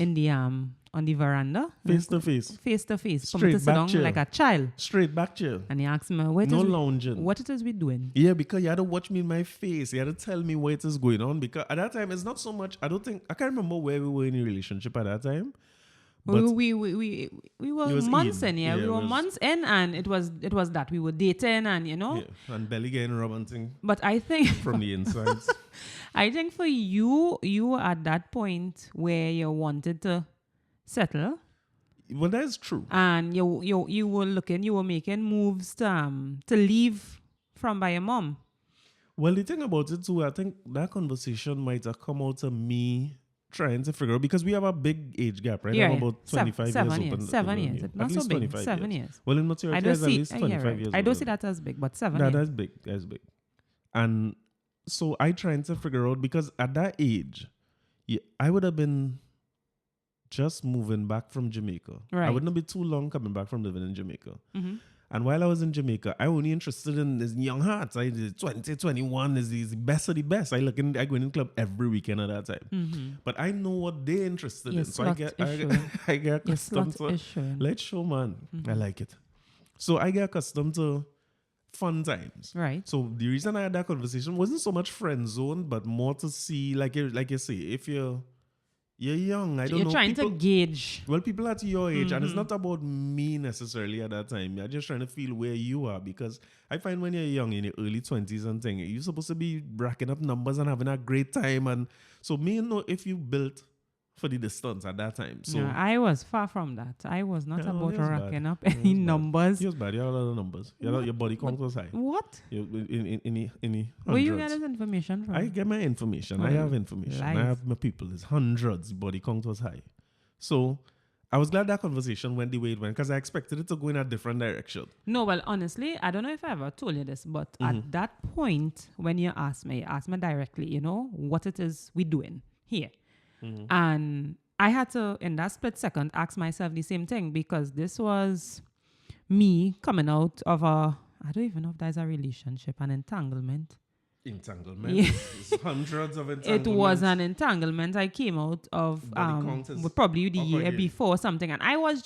on the veranda. Face to face. Face to face. For Straight me to sit back down chair. like a child. Straight back chair. And he asked me, No lounging. what it is we doing? Yeah, because you had to watch me in my face. You had to tell me what is going on. Because at that time, it's not so much. I can't remember where we were in a relationship at that time. But We were months in, yeah. We were months in, and it was that we were dating, and yeah, and belly getting rubbed and thing But I think from the insides. I think for you were at that point where you wanted to settle, Well, that's true. and you were making moves to leave from by your mom. Well, the thing about it too, I think that conversation might have come out of me trying to figure out because we have a big age gap, right? Yeah, I'm about 25 years open. 7 years. At Not so least big. 25 7 years. Well, in maturity, I don't at see. least 25 years. I don't older. see that as big, but 7 Nah, years. that's big. That's big. And so I trying to figure out because at that age, I would have been just moving back from Jamaica. Right. I would not be too long coming back from living in Jamaica. Mm-hmm. And while I was in Jamaica, I only interested in this young hearts. 20, 21 is the best of the best. I go in the club every weekend at that time. Mm-hmm. But I know what they're interested in. So I get Your accustomed slut to is showing. let's show, man. Mm-hmm. I like it. So I get accustomed to fun times. Right. So the reason I had that conversation wasn't so much friend zone, but more to see, like you say, if you're young, I don't know. You're trying to gauge. Well, people at your age, and it's not about me necessarily at that time. You're just trying to feel where you are because I find when you're young in your early 20s and thing, you're supposed to be racking up numbers and having a great time. And so me know if you built for the distance at that time. So No, I was far from that. I was not Yeah, about it was racking bad. up It any was bad. numbers. He was bad. You had a lot of numbers. Your body count was high. What? In the Where you get hundreds. this information from? I get my information. I Oh, have information. lies. I have my people. It's hundreds. Body count was high. So I was glad that conversation went the way it went because I expected it to go in a different direction. No, well, honestly, I don't know if I ever told you this, but at that point, when you asked me directly, what it is we doing here. And I had to, in that split second, ask myself the same thing because this was me coming out of I don't even know if that's a relationship, an entanglement. Entanglement. Yeah. It's hundreds of It entanglements. was an entanglement. I came out of Body count is probably the up year again. before something, and I was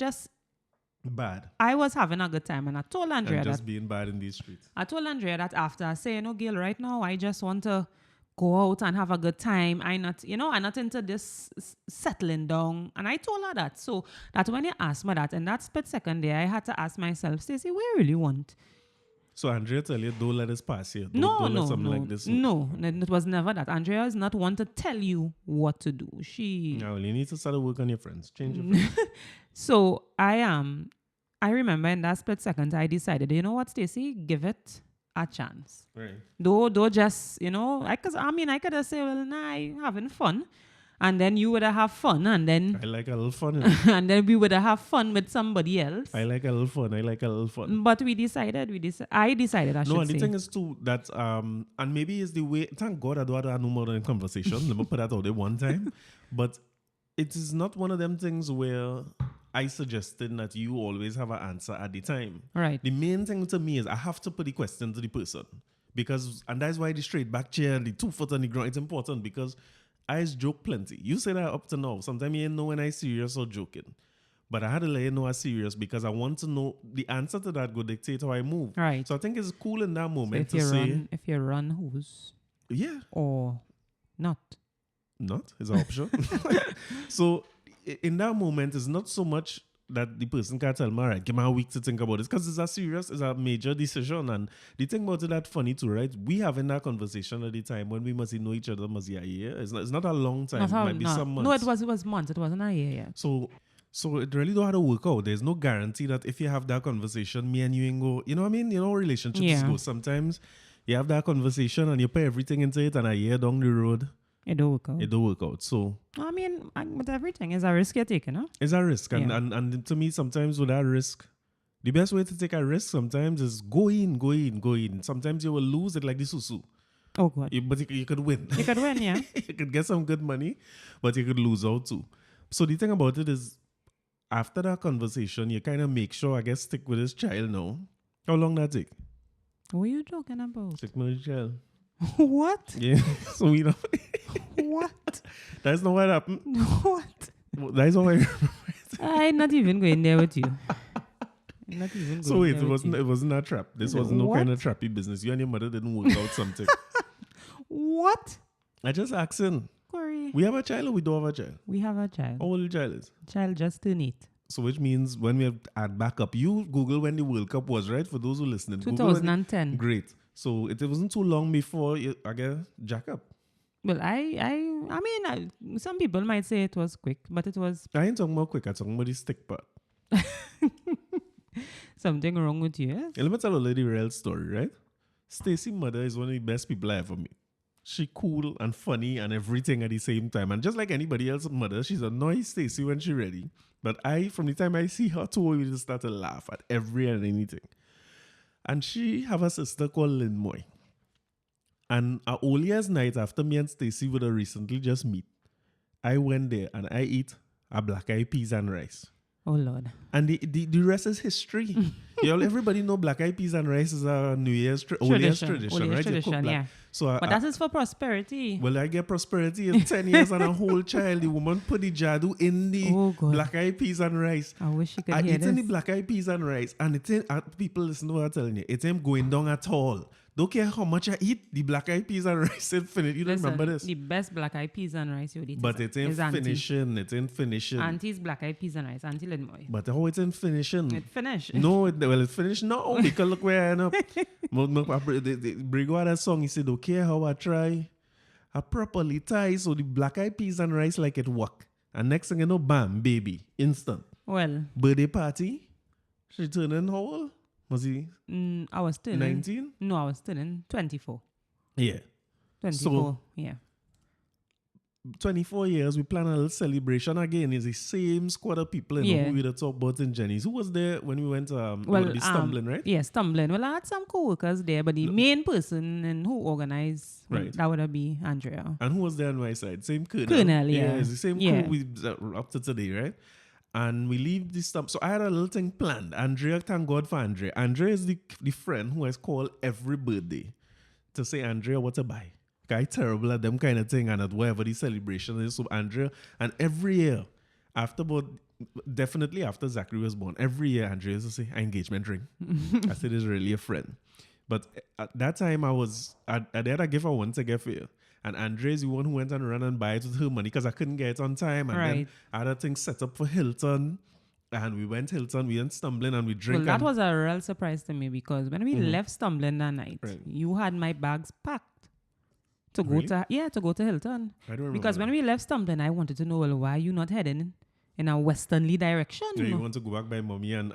bad. having a good time, and I told Andrea And that just being bad in these streets. I told Andrea that after I say, Gil, right now I just want to go out and have a good time. I'm not into this settling down. And I told her that. So that when you asked me that, in that split second there, I had to ask myself, Stacey, what you really want? So Andrea tell you, don't let this pass here. No, don't let something like this. No, it was never that. Andrea is not one to tell you what to do. No, you need to start to work on your friends. Change your friends. So I remember in that split second, I decided, you know what, Stacey, give it a chance. Right. Though just, I could have said, well, nah, I having fun. And then you would have fun, and then I like a little fun. and then we would have fun with somebody else. I like a little fun. But I decided I should No, and say. the thing is too that and maybe it's the way. Thank God I don't have no more than conversation. Let me put that out there one time. But it is not one of them things where I suggested that you always have an answer at the time. Right. The main thing to me is I have to put the question to the person and that's why the straight back chair, the 2 foot on the ground, it's important because I joke plenty. You say that up to now. Sometimes you ain't know when I serious or joking. But I had to let you know I'm serious because I want to know the answer to that good dictate how I move. Right. So I think it's cool in that moment So to say... if you run who's Yeah. or not. Not is an option. So in that moment, it's not so much that the person can tell me, all right, give me a week to think about this because it's a major decision. And the thing about it that funny too, right? We having that conversation at the time when we must know each other must be a year. It's not a long time. It might be some months. No, it was months. It wasn't a year yet. So it really don't have to work out. There's no guarantee that if you have that conversation, me and you ain't go, you know what I mean? You know, relationships go. Sometimes you have that conversation and you put everything into it and a year down the road, it don't work out. So with everything, it's a risk you're taking, huh? It's a risk. And to me, sometimes with that risk, the best way to take a risk sometimes is go in. Sometimes you will lose it like the susu. Oh, God. But you could win. You could win, yeah. You could get some good money, but you could lose out too. So the thing about it is, after that conversation, you kind of make sure, I guess, stick with this child now. How long that take? What are you talking about? Stick with the child. What? Yeah. So we know. What? That's not what happened. What? That's not what I'm not even going there with you. So wait, it wasn't a trap. This wasn't no kind of trappy business. You and your mother didn't work out something. What? I just asking. Corey. We have a child or we don't have a child? We have a child. How old the child is? Child just turned 8. So which means when we have add back up, you Google when the World Cup was, right? For those who listening. 2010. Great. So it wasn't too long before I guess jack up. Well, some people might say it was quick, but it was I ain't talking about quick. I'm talking about the stick part. something wrong with you. Yeah, let me tell a lady real story, right? Stacy's mother is one of the best people I ever met. She cool and funny and everything at the same time. And just like anybody else's mother, she's annoys Stacy when she's ready. But from the time I see her too, we just start to laugh at every and anything. And she have a sister called Linmoy. And a earliest night after me and Stacy would have recently just meet, I went there and I eat a black eyed peas and rice. Oh, Lord. And the rest is history. Everybody know black eyed peas and rice is a New Year's tradition, right? Tradition, yeah. So, but that is for prosperity. Well, I get prosperity in 10 years and a whole child. The woman put the jadu in the black eyed peas and rice. I wish you could hear this. It's in the black eyed peas and rice. And it ain't, people listen to what I'm telling you. It ain't going down at all. Don't care how much I eat, the black eyed peas and rice ain't finished. You don't remember this? The best black eyed peas and rice you would eat. But it ain't finishing. It ain't finishing. Auntie's black eyed peas and rice. Auntie Linmoy. But how it ain't finishing? It finished. No, it's finished now. Because look where I end up. Brigo had a song. He said, don't care how I try. I properly tie. So the black eyed peas and rice like it work. And next thing you know, bam, baby. Instant. Well. Birthday party. She turning how old? Was he? I was still 19? No, I was still in 24. Yeah. 24, so, yeah. 24 years, we plan a little celebration again. It's the same squad of people who we talk about in Jenny's. Who was there when we went Stumbling, right? Yeah, Stumbling. Well, I had some co-workers there, but the main person and who organized, that would be Andrea. And who was there on my side? Same Colonel. Colonel, yeah. It's the same crew we up to today, right? And we leave this stuff. So I had a little thing planned. Andrea, thank God for Andrea. Andrea is the friend who has called every birthday to say, Andrea, what to buy? Guy terrible at them kind of thing and at whatever the celebration is. So Andrea, and every year, definitely after Zachary was born, every year Andrea used to say, engagement ring. I said, it's really a friend. But at that time, I had a gift I wanted to get for you. And Andrea is the one who went and ran and buy it with her money because I couldn't get it on time. And then I had a thing set up for Hilton. And we went Stumbling and we drank. Well, that was a real surprise to me because when we left Stumbling that night, you had my bags packed to go to Hilton. I don't remember because when we left Stumbling, I wanted to know, well, why are you not heading in a westernly direction. Yeah, you want to go back by mommy and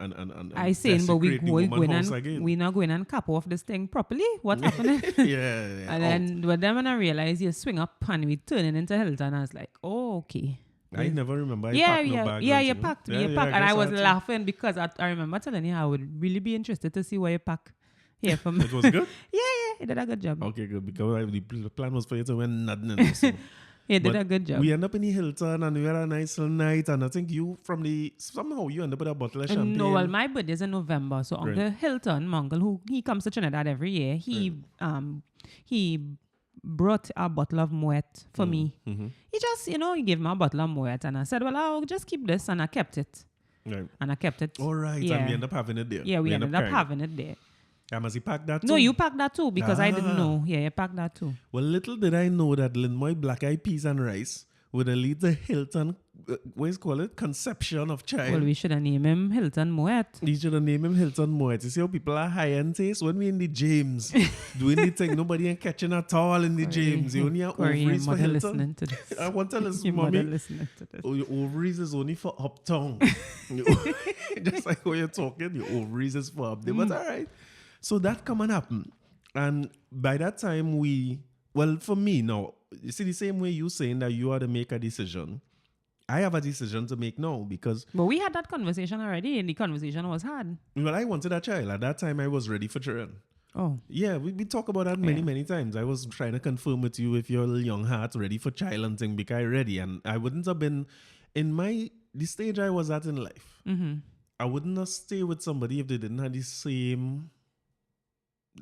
I saying, but we desecrate the go woman in house and again. we not going and cap off this thing properly. What happening? Yeah. And then when them and I realized you swing up and we turning into Hilton, I was like, oh, okay. I never remember I Yeah, packed no yeah, bags. yeah. and You thing. packed me, Yeah, you yeah, packed, and I guess was had to. laughing because I remember telling you I would really be interested to see what you pack here for me. It was good? Yeah, you did a good job. Okay, good. Because the plan was for you to win nothing in this. So. You did But a good job. We end up in the Hilton and we had a nice little night. And I think somehow you end up with a bottle of champagne. No, well, my birthday is in November, so Uncle Hilton, my uncle, who he comes to Trinidad every year, he brought a bottle of Moet for me. Mm-hmm. He just, he gave me a bottle of Moet, and I said, well, I'll just keep this, and I kept it. Right. And I kept it. All right. Yeah. And we end up having it there. Yeah, we ended up carrying having it there. Must he pack that too? No, you packed that too, because I didn't Ah. know. Yeah, you packed that too. Well, little did I know that Linmoy Black Eyed Peas and Rice would lead the Hilton, what is it called? Conception of child. Well, we should have named him Hilton Moet. You should have named him Hilton Moet. You see how people are high-end taste? When we in the James, doing the thing, nobody ain't catching at all in the James. You only have Corey, ovaries for your mother Hilton. listening to this. I want to listen, Your mother mommy. listening to this. Oh, your ovaries is only for uptown. Just like how you're talking, your ovaries is for up there. But all right. So that come and happen. And by that time, for me now, you see the same way you saying that you are to make a decision. I have a decision to make now because... But we had that conversation already, and the conversation was hard. Well, I wanted a child. At that time, I was ready for children. Oh. Yeah, we talk about that many times. I was trying to confirm with you if your young heart ready for child and thing, because I ready. And I wouldn't have been... In the stage I was at in life, I wouldn't have stayed with somebody if they didn't have the same...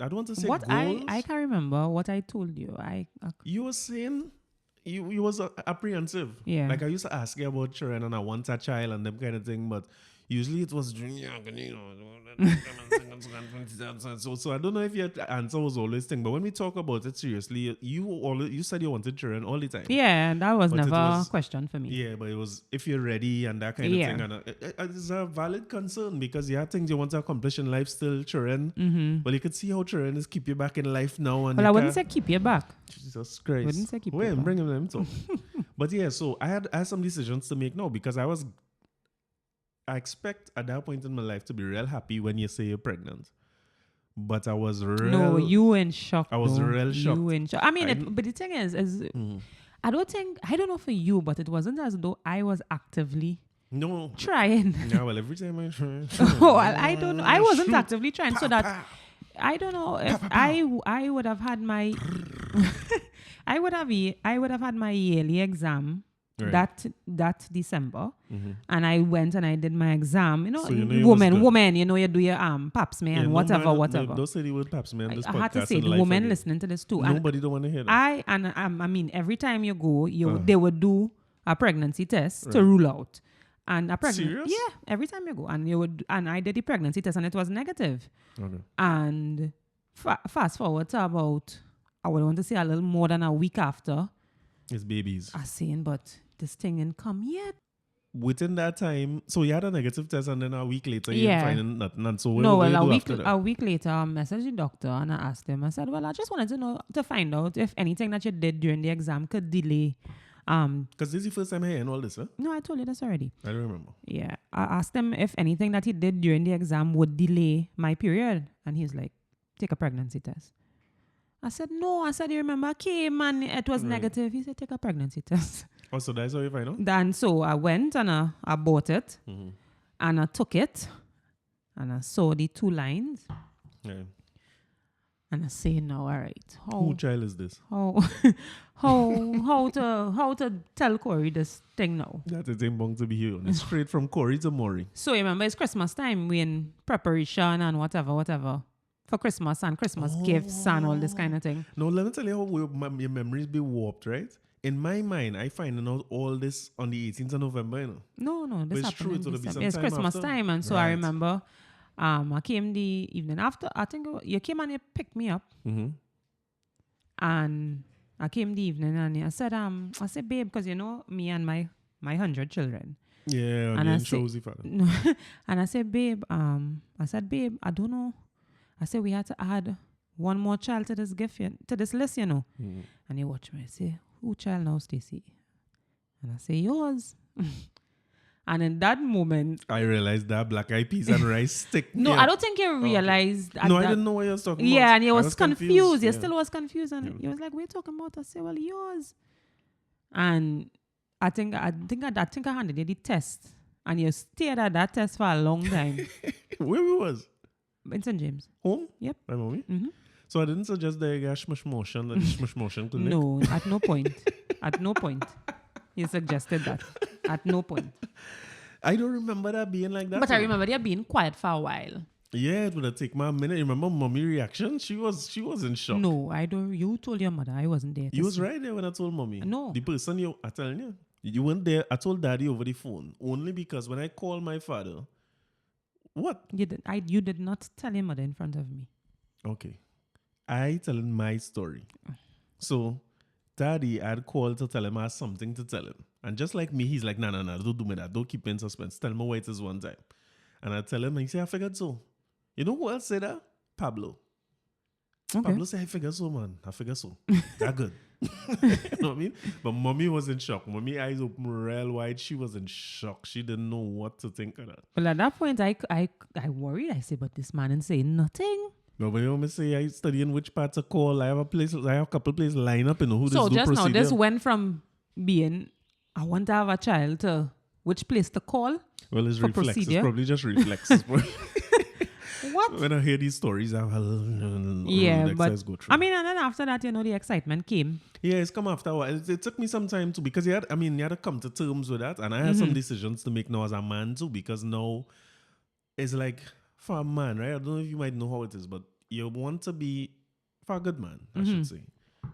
I don't want to say What goals. I can remember what I told you. You were saying you was apprehensive. Yeah. Like I used to ask you about children and I want a child and them kind of thing, but usually it was so I don't know if your answer was always thing, but when we talk about it seriously, you said you wanted children all the time. Yeah, and that was But never was- a question for me. Yeah, but it was if you're ready and that kind of thing. And it's a valid concern because you have things you want to accomplish in life still, children. But you could see how children is keep you back in life now. And Well, I wouldn't say keep you back. Jesus Christ. Wouldn't say keep you Wait, back. bring them talk. But yeah, so I had some decisions to make now because I expect at that point in my life to be real happy when you say you're pregnant. But I was real... No, you were in shock. I was though. real shocked. You were in shock. I mean, but the thing is I don't know for you, but it wasn't as though I was actively No. trying. Yeah, well, every time I try... Oh, I don't know. I wasn't Shoot. actively trying, so that I don't know if I would have had my I would have had my yearly exam Right. that December, and I went and I did my exam. You know, So you know it was good. woman, you know, you do your pap smear and whatever. Don't say the word pap smear on this I had to podcast say in the life woman again. listening to this too. And Nobody don't want to hear that. I mean, every time you go, they would do a pregnancy test to rule out. And a pregnancy, Serious? yeah, every time you go, and I did the pregnancy test and it was negative. Okay. And fast forward to about, I would want to say a little more than a week after, It's babies. I saying, but this thing didn't come yet. Within that time, so you had a negative test and then a week later you Yeah. finding nothing. And so what No, what well, you do after that? a week later, I messaged the doctor and I asked him, I said, well, I just wanted to find out if anything that you did during the exam could delay. Because this is the first time I hearing all this, huh? No, I told you this already. I don't remember. Yeah. I asked him if anything that he did during the exam would delay my period. And he's like, take a pregnancy test. I said, no. I said, you remember I came and it was negative. He said, take a pregnancy test. Oh, so that's how you find out? Then so I went and I bought it and I took it and I saw the 2 lines Yeah. and I say, no, all right. Who child is this? How to tell Corey this thing now? That is bound to be here. It's straight from Corey to Maury. So you remember it's Christmas time, we in preparation and whatever for Christmas and Christmas gifts and all this kind of thing. Now, let me tell you how your memories be warped, right? In my mind, I find out all this on the 18th of November, you know. No, this But it's happened true, in it'll be December. some It's time Christmas after. time, and so I Right. remember I came the evening after. I think you came and you picked me up, and I came the evening and I said, babe, because you know me and my 100 children. Yeah, And I and say- Chosy father. And I said, babe, I don't know. I said we had to add one more child to this gift, to this list, you know. And he watched me. I say, who child now, Stacy? And I say, yours. And in that moment, I realized that black eyed peas and rice stick. no, I don't think you realized. No, I didn't know what you was talking about. Yeah, and you I was confused. You Yeah. still was confused, and you was like, "We're talking about." I say, "Well, yours." And I think I handed you the test, and you stared at that test for a long time. Where we was? In St. James. Home? Yep. My mommy? Mm-hmm. So I didn't suggest that you get smush motion, the smush motion clinic? No, at no point. At no point. You suggested that. At no point. I don't remember that being like that. But I remember you being quiet for a while. Yeah, it would have taken me a minute. You remember mommy reaction? She was in shock. No, I don't. You told your mother I wasn't there. You was right there when I told mommy. No. The person I'm telling you. You weren't there. I told daddy over the phone. Only because when I called my father, what? You did not tell your mother in front of me. Okay. I telling my story. So daddy had called to tell him I had something to tell him. And just like me, he's like, no, don't do me that. Don't keep me in suspense. Tell me what it is one time. And I tell him, and he said, I figured so. You know who else said that? Pablo. Okay. Pablo said, I figured so, man. I figured so. That good. You know what I mean? But mommy was in shock. Mommy eyes open real wide. She was in shock. She didn't know what to think of that. Well, at that point, I worried. I said, but this man ain't saying nothing. No, but you know me say I studying which part to call. I have a couple places line up, you know, who So this do just procedure. now, this went from being, I want to have a child, to which place to call. Well, it's for reflex. procedure. It's probably just reflexes. What? When I hear these stories, Yeah, but go through. I mean, and then after that, the excitement came. Yeah, it's come after a while. It took me some time too because you had to come to terms with that, and I had some decisions to make now as a man too because now it's like for a man, right? I don't know if you might know how it is, but you want to be for a good man, I should say.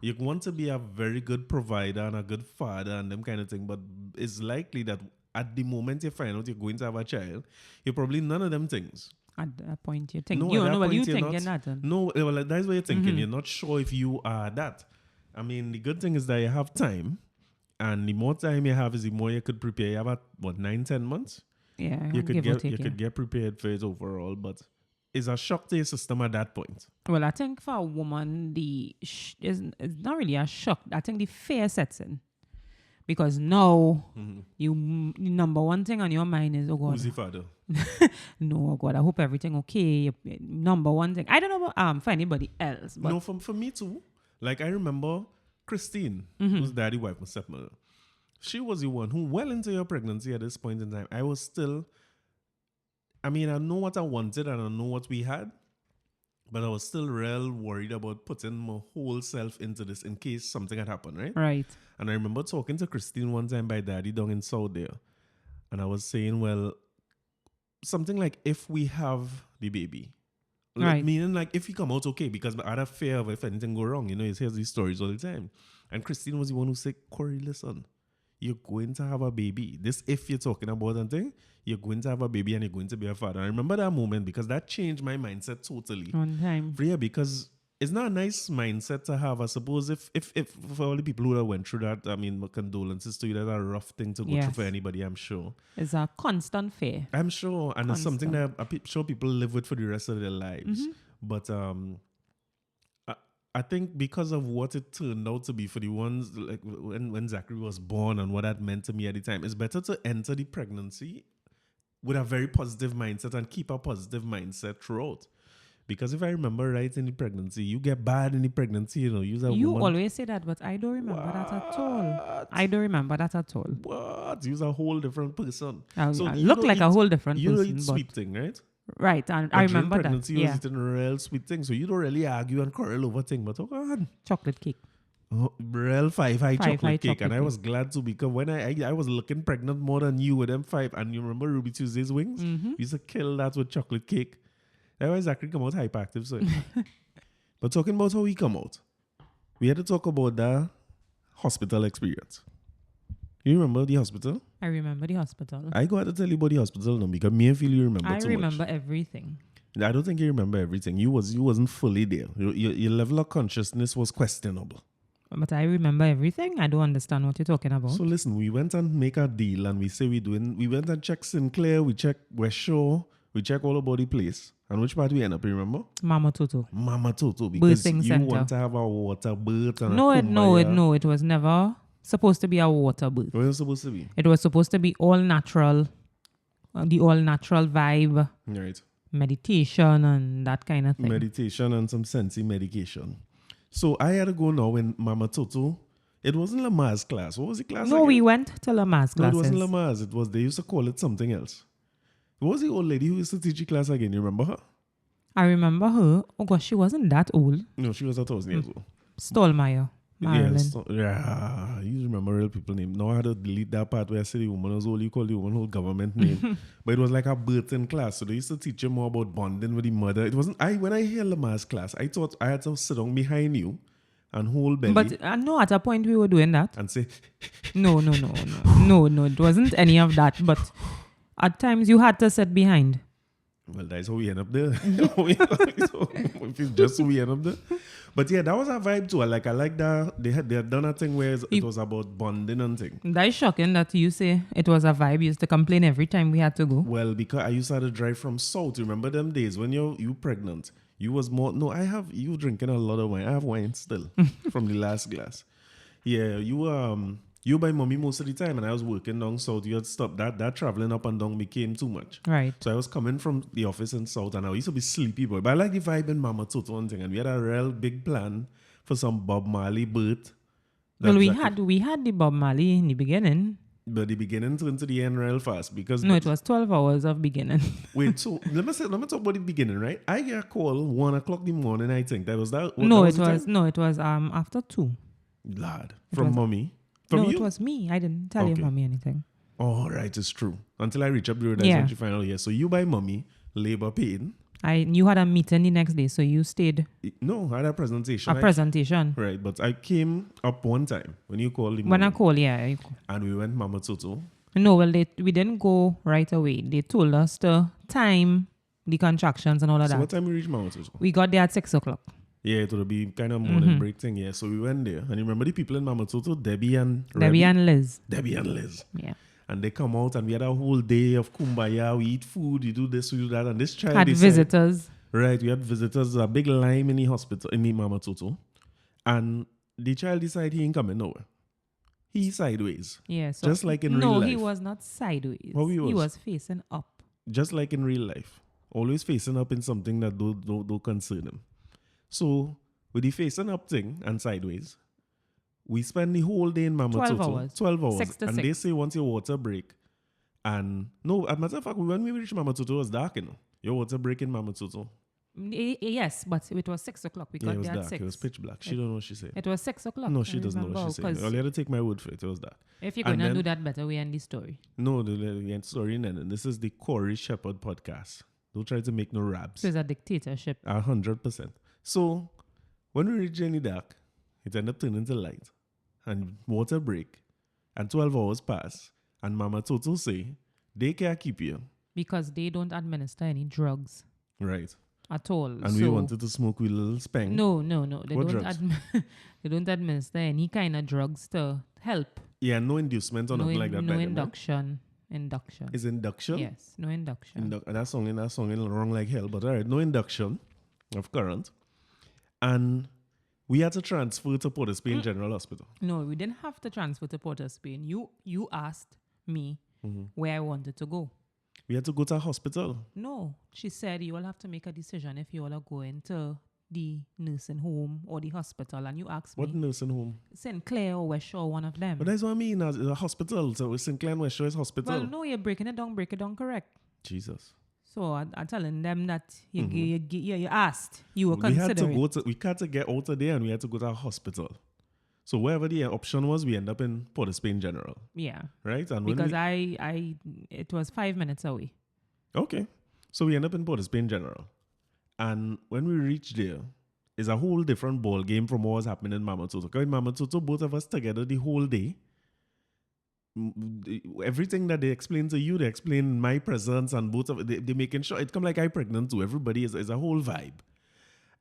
You want to be a very good provider and a good father and them kind of thing, but it's likely that at the moment you find out you're going to have a child, you're probably none of them things. At that point, you think. No, You at that know, well, point you you're think not. you're not. No, well, that's what you're thinking. You're not sure if you are that. I mean, the good thing is that you have time, and the more time you have is the more you could prepare. You have 9-10 months. Yeah, You could give or take, could get prepared for it overall, but it's a shock to your system at that point. Well, I think for a woman, it's not really a shock. I think the fear sets in. Because now, the number one thing on your mind is, oh God. Who's the father? No, oh God, I hope everything okay. Number one thing. I don't know about for anybody else. But No, for me too. Like I remember Christine, who's daddy wife, my stepmother. She was the one who, well into your pregnancy at this point in time, I was still, I know what I wanted and I know what we had. But I was still real worried about putting my whole self into this in case something had happened, right? Right. And I remember talking to Christine one time by daddy down in South there. And I was saying, well, something like if we have the baby. Right. Meaning like if he come out okay, because I had a fear of if anything go wrong. You know, he hears these stories all the time. And Christine was the one who said, Corey, listen, you're going to have a baby. This if you're talking about something, you're going to have a baby and you're going to be a father. I remember that moment because that changed my mindset totally. One time. Yeah, because it's not a nice mindset to have. I suppose if for all the people who went through that, my condolences to you. That's a rough thing to go through for anybody, I'm sure. It's a constant fear. I'm sure. And it's something that I'm sure people live with for the rest of their lives. But I think because of what it turned out to be for the ones, like when Zachary was born and what that meant to me at the time, it's better to enter the pregnancy with a very positive mindset and keep a positive mindset throughout. Because if I remember right in the pregnancy, you get bad in the pregnancy, you always say that, but I don't remember that at all. I don't remember that at all. What? You're a whole different person. I look like a whole different person. You don't eat sweet thing, right? Right, and I remember that. Pregnancy, you was eating real sweet thing, so you don't really argue and quarrel over thing. But oh God, chocolate cake. Oh, real 5-high chocolate cake, and I cake. was glad to because when I was looking pregnant more than you with them 5, and you remember Ruby Tuesday's wings? We used to kill that with chocolate cake. That was Zachary come out hyperactive, so. But talking about how he come out, we had to talk about the hospital experience. You remember the hospital? I remember the hospital. I got to tell you about the hospital now because me and Phil, you remember I too remember much. everything. I don't think you remember everything. You wasn't fully there. Your level of consciousness was questionable. But I remember everything. I don't understand what you're talking about. So listen, we went and make a deal and we say we went and checked Sinclair, we checked West Shore, we checked all about the place. And which part we end up, you remember? Mama Toto. Because Birthing you center. want to have a water birth and it was never supposed to be a water birth. What was it supposed to be? It was supposed to be all natural the all natural vibe, Right. meditation and that kind of thing. Meditation and some sensey medication. So I had to go now when Mama Toto. It wasn't Lamar's class. What was the class No, again? we went to Lamar's No, it classes. wasn't Lamar's. It was, they used to call it something else. What was the old lady who used to teach the class again? You remember her? I remember her. Oh gosh, she wasn't that old. No, she was 1,000 years old. Stallmeyer. Marilyn. Yes, yeah, you remember real people name. Now I had to delete that part where I said the woman was all you call the woman whole government name. But it was like a birthing class. So they used to teach you more about bonding with the mother. It wasn't when I hear Lamar's class, I thought I had to sit down behind you and hold belly But no, at a point we were doing that. and say, No. It wasn't any of that. But at times you had to sit behind. well, that's how we end up there. So if it's just how we end up there. But yeah, that was a vibe too. I like that they had done a thing where it was about bonding and thing. That is shocking that you say it was a vibe. You used to complain every time we had to go. Well, because I used to have to drive from south. Remember them days when you pregnant? You was more you drinking a lot of wine. I have wine still from the last glass. Yeah, you by mommy most of the time, and I was working down south. You had stopped that traveling up and down became too much. Right. So I was coming from the office in south, and I used to be sleepy boy. But I like the vibe in Mama Toto one thing, and we had a real big plan for some Bob Marley birth. Well, we had the Bob Marley in the beginning. But the beginning turned to the end real fast because No, it was 12 hours of beginning. wait. So let me talk about the beginning, right? I get a call 1 o'clock in the morning. I think that was that. No, that it was after 2. Lad from mommy. From No, you? it was me. I didn't tell your Okay. mommy anything. Oh, right, it's true. Until I reach up the road, that's Yeah. when she find out. Yeah, so you by mommy, labor pain. You had a meeting the next day, so you stayed No, I had a presentation. presentation. Right, but I came up one time when you called the When I morning, called, yeah. and we went Mama Toto. No, well, we didn't go right away. They told us to time the contractions and all of So that. what time we reached Mama Toto? We got there at 6 o'clock. Yeah, it would be kind of morning break thing. Yeah, so we went there, and you remember the people in Mama Toto, Debbie and Liz. Debbie and Liz. Yeah. And they come out, and we had a whole day of kumbaya. We eat food, we do this, we do that, and this child Had decided- visitors. Right, we had visitors, a big line in the hospital, in the Mama Toto. And the child decided he ain't coming nowhere. He sideways. Yeah. So Just like in real No, life. he was not sideways. How he He was? was facing up. Just like in real life. Always facing up in something that don't concern him. So, with the facing up thing and sideways, we spend the whole day in Mama 12 Toto. hours. 12 hours. 6 to and 6. they say once your water break. And no, as a matter of fact, when we reached Mama Toto, it was dark, you know. Your water break in Mama Toto. Yes, but it was 6 o'clock. We Yeah, it got was there at dark. 6. It was pitch black. She don't know what she said. It was 6 o'clock. No, she I doesn't know what remember, she said. 'cause All you had to take my word for it. It was that. If you're And going to then- do that better, we end the story. No, the end story, and this is the Corey Shepherd podcast. Don't try to make no raps. It was a dictatorship. 100%. So, when we reach in the dark, it ended up turning to light, and water break, and 12 hours pass, and Mama Toto say, they can't keep you. Because they don't administer any drugs Right. at all. And we wanted to smoke with a little spank. No. They What don't. drugs? They don't administer any kind of drugs to help. Yeah, no inducement or nothing like that. No by them, right? induction. Induction. Is induction? Yes, no induction. That song in wrong like hell. But all right, no induction of current. And we had to transfer to Port of Spain General Hospital. No, we didn't have to transfer to Port of Spain. You asked me where I wanted to go. We had to go to a hospital. No, she said you all have to make a decision if you all are going to the nursing home or the hospital. And you asked What me, nursing home? St. Clair or West Shore, one of them. But that's what I mean. As a hospital. So St. Clair and West Shore is hospital. Well, no, you're break it down correct. Jesus. So I'm telling them that you asked, you were We had to considering. we had to get out of there and we had to go to a hospital. So wherever the option was, we end up in Port of Spain General. Yeah, Right? And when because it was 5 minutes away. Okay. So we end up in Port of Spain General. And when we reach there, it's a whole different ball game from what was happening in Mama Toto. Because in Mama Toto, both of us together the whole day. Everything that they explain to you, they explain in my presence, and both of they making sure it come like I pregnant too. Everybody is a whole vibe.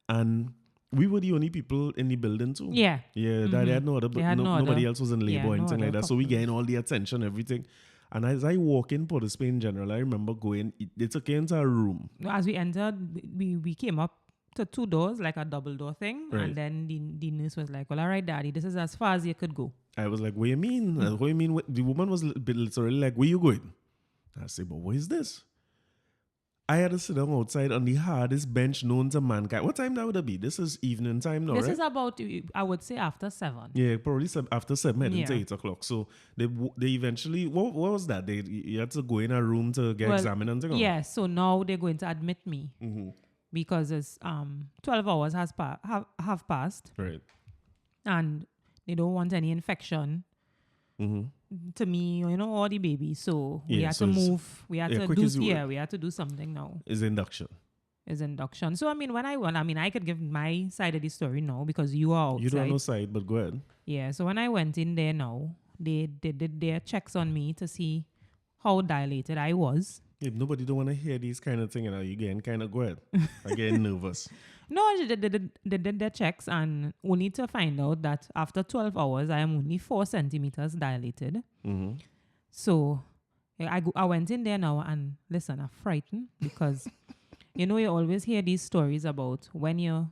And we were the only people in the building too. Yeah. Yeah, they had no other, They had no nobody other- else was in labor yeah, or no anything like other that. So we couples. gained all the attention, everything. And as I walk in Port of Spain General, I remember going, they took me into a room. As we entered, we came up to 2 doors, like a double door thing. Right. And then the nurse was like, well, all right, daddy, this is as far as you could go. I was like, what you mean? What you mean? The woman was literally like, where you going? I say, but what is this? I had to sit down outside on the hardest bench known to mankind. What time that would be? This is evening time now, This right? is about, I would say, after 7. Yeah, probably after 7, heading to Yeah. 8 o'clock. So they eventually, what was that? You had to go in a room to get examined and things? Yeah, so now they're going to admit me because it's 12 hours have passed Right. and they don't want any infection to me, or the baby. So we Yeah, had so to it's- move. We had yeah, to quick do. as you Yeah, would. we had to do something now. Is induction. Is induction. So when I went, I could give my side of the story now because you are outside. You don't know side, but go ahead. Yeah. So when I went in there now, they did their checks on me to see how dilated I was. If nobody don't want to hear these kind of things, you getting kind of go ahead. I getting nervous. No, they did their checks and only to find out that after 12 hours, I am only 4 centimeters dilated. Mm-hmm. So I went in there now and listen, I'm frightened because, you always hear these stories about when you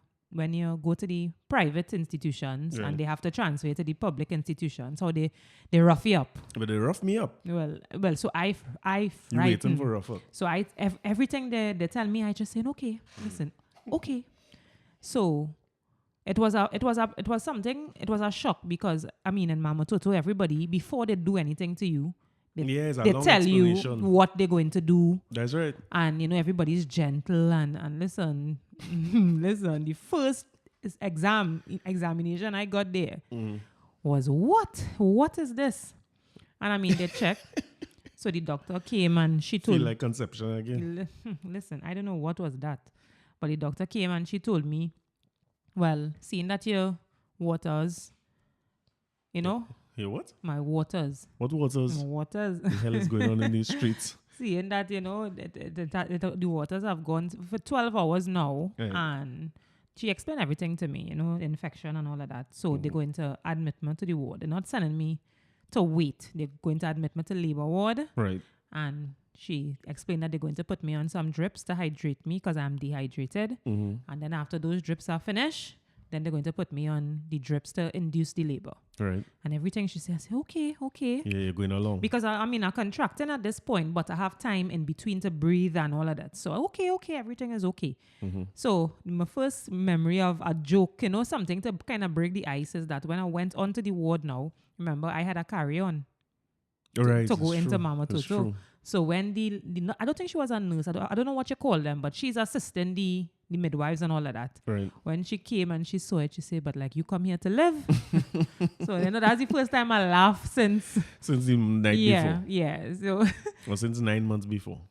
go to the private institutions Right. and they have to transfer you to the public institutions, how they rough you up. But they rough me up. Well, so I You frightened. waiting for rough up. So everything they tell me, I just say, okay, listen, okay. So it was a shock because in Mama Toto, everybody before they do anything to you, Yeah, it's a they long tell you explanation. what they're going to do, That's right. and everybody's gentle and listen, listen. The first examination I got there was what is this? And they checked. So the doctor came and she told Feel like conception again. Listen, I don't know what was that. But the doctor came and she told me, well, seeing that your waters, Here, what? my waters. What waters? My waters. The hell is going on in these streets? Seeing that, the waters have gone for 12 hours now. Right. And she explained everything to me, infection and all of that. So they're going to admit me to the ward. They're not sending me to wait. They're going to admit me to labor ward. Right. And she explained that they're going to put me on some drips to hydrate me because I'm dehydrated. Mm-hmm. And then after those drips are finished, then they're going to put me on the drips to induce the labor. Right. And everything she says, okay. Yeah, you're going along. Because I'm contracting at this point, but I have time in between to breathe and all of that. So, okay, everything is okay. Mm-hmm. So, my first memory of a joke, something to kind of break the ice is that when I went onto the ward now, remember, I had a carry-on Right. to go it's into true. Mama It's Toto. true. So when I don't think she was a nurse. I don't know what you call them, but she's assisting the midwives and all of that. Right. When she came and she saw it, she said, "But like you come here to live." So that's the first time I laughed since. Since the night before. Yeah. So Or since 9 months before.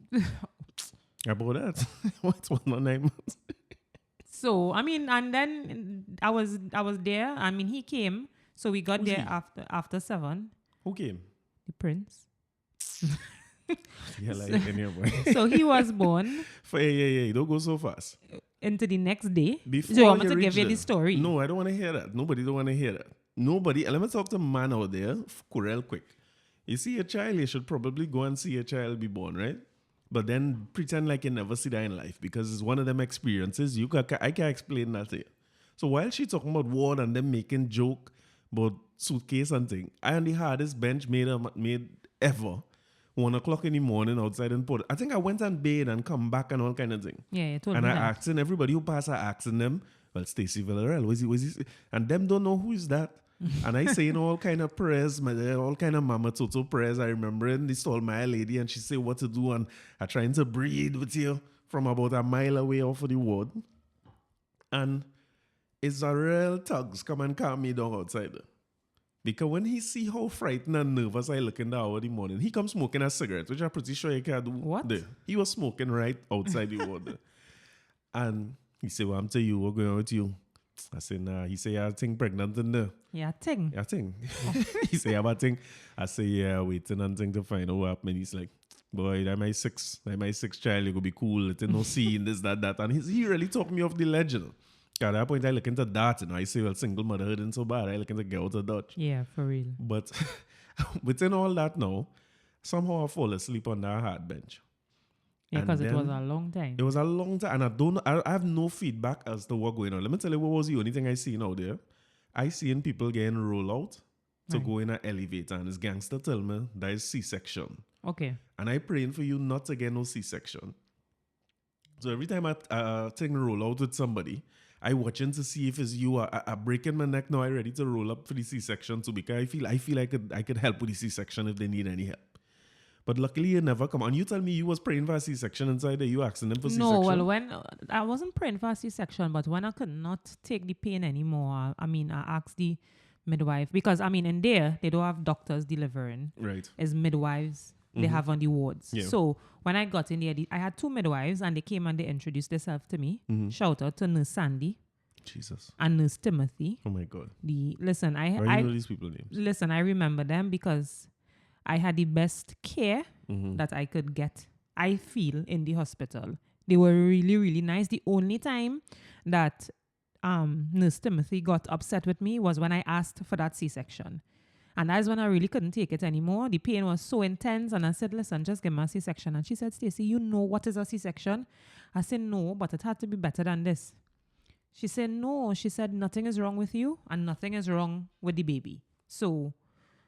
About that. What's 1 or 9 months? so and then I was there. He came. So we got Who's there he? after 7. Who came? The prince. Yeah, like anyway. So he was born Yeah. Don't go so fast. into the next day. Before So you want me to reach give you there- the story? No, I don't want to hear that. Nobody don't want to hear that. Nobody. And let me talk to a man out there real quick. You see a child, you should probably go and see a child be born, right? But then pretend like you never see that in life because it's one of them experiences. I can't explain that to you. So while she talking about ward and them making joke about suitcase and thing, I on the hardest bench made ever. 1 o'clock in the morning outside in Port. I think I went and bathed and come back and all kind of thing. Yeah, you told And me I that. asking everybody who pass, I asking them, well, Stacy Villaruel, was he? And them don't know who is that. And I saying all kind of prayers, all kind of Mama Toto prayers. I remember in this told my lady and she say what to do and I trying to breathe with you from about a mile away off of the ward. And it's a real thugs come and calm me down outside there. Because when he see how frightened and nervous I look in the hour of the morning, he comes smoking a cigarette, which I'm pretty sure he can do. What? There. He was smoking right outside the water. And he said, well, I'm telling you, what's going on with you? I said, nah. He said, I think pregnant in there. Yeah, thing. I think. He said, I think. I say, yeah, waiting and thing to find out what happened. He's like, boy, that my sixth child, you could be cool. It's no scene, this, that. And he really took me off the legend. At that point, I look into that, I say, well, single motherhood ain't so bad. I look into get out of Dutch. Yeah, for real. But within all that now, somehow I fall asleep on that hard bench. Yeah, And because it was then a long time. It was a long time, and I have no feedback as to what's going on. Let me tell you what was the only thing I seen out there. I seen people getting rolled out to Right. go in an elevator, and this gangster tell me that is C-section. Okay. And I praying for you not to get no C-section. So every time I thing roll out with somebody, I watching to see if it's you. I breaking my neck now. I ready to roll up for the C-section too, because I feel I could help with the C-section if they need any help. But luckily you never come. And you tell me you was praying for a C-section inside there. You asking them for C-section? No, well, when I wasn't praying for a C-section, but when I could not take the pain anymore, I asked the midwife, because in there they don't have doctors delivering. Right. It's midwives they have on the wards. Yeah. So when I got in there, I had 2 midwives, and they came and they introduced themselves to me. Shout out to Nurse Sandy Jesus. and Nurse Timothy. Oh my God. I you know these people's names? Listen, I remember them because I had the best care that I could get, I feel, in the hospital. They were really, really nice. The only time that Nurse Timothy got upset with me was when I asked for that C-section. And that's when I really couldn't take it anymore. The pain was so intense. And I said, listen, just give me a C-section. And she said, Stacy, you know what is a C-section? I said, no, but it had to be better than this. She said, no. She said, nothing is wrong with you and nothing is wrong with the baby. So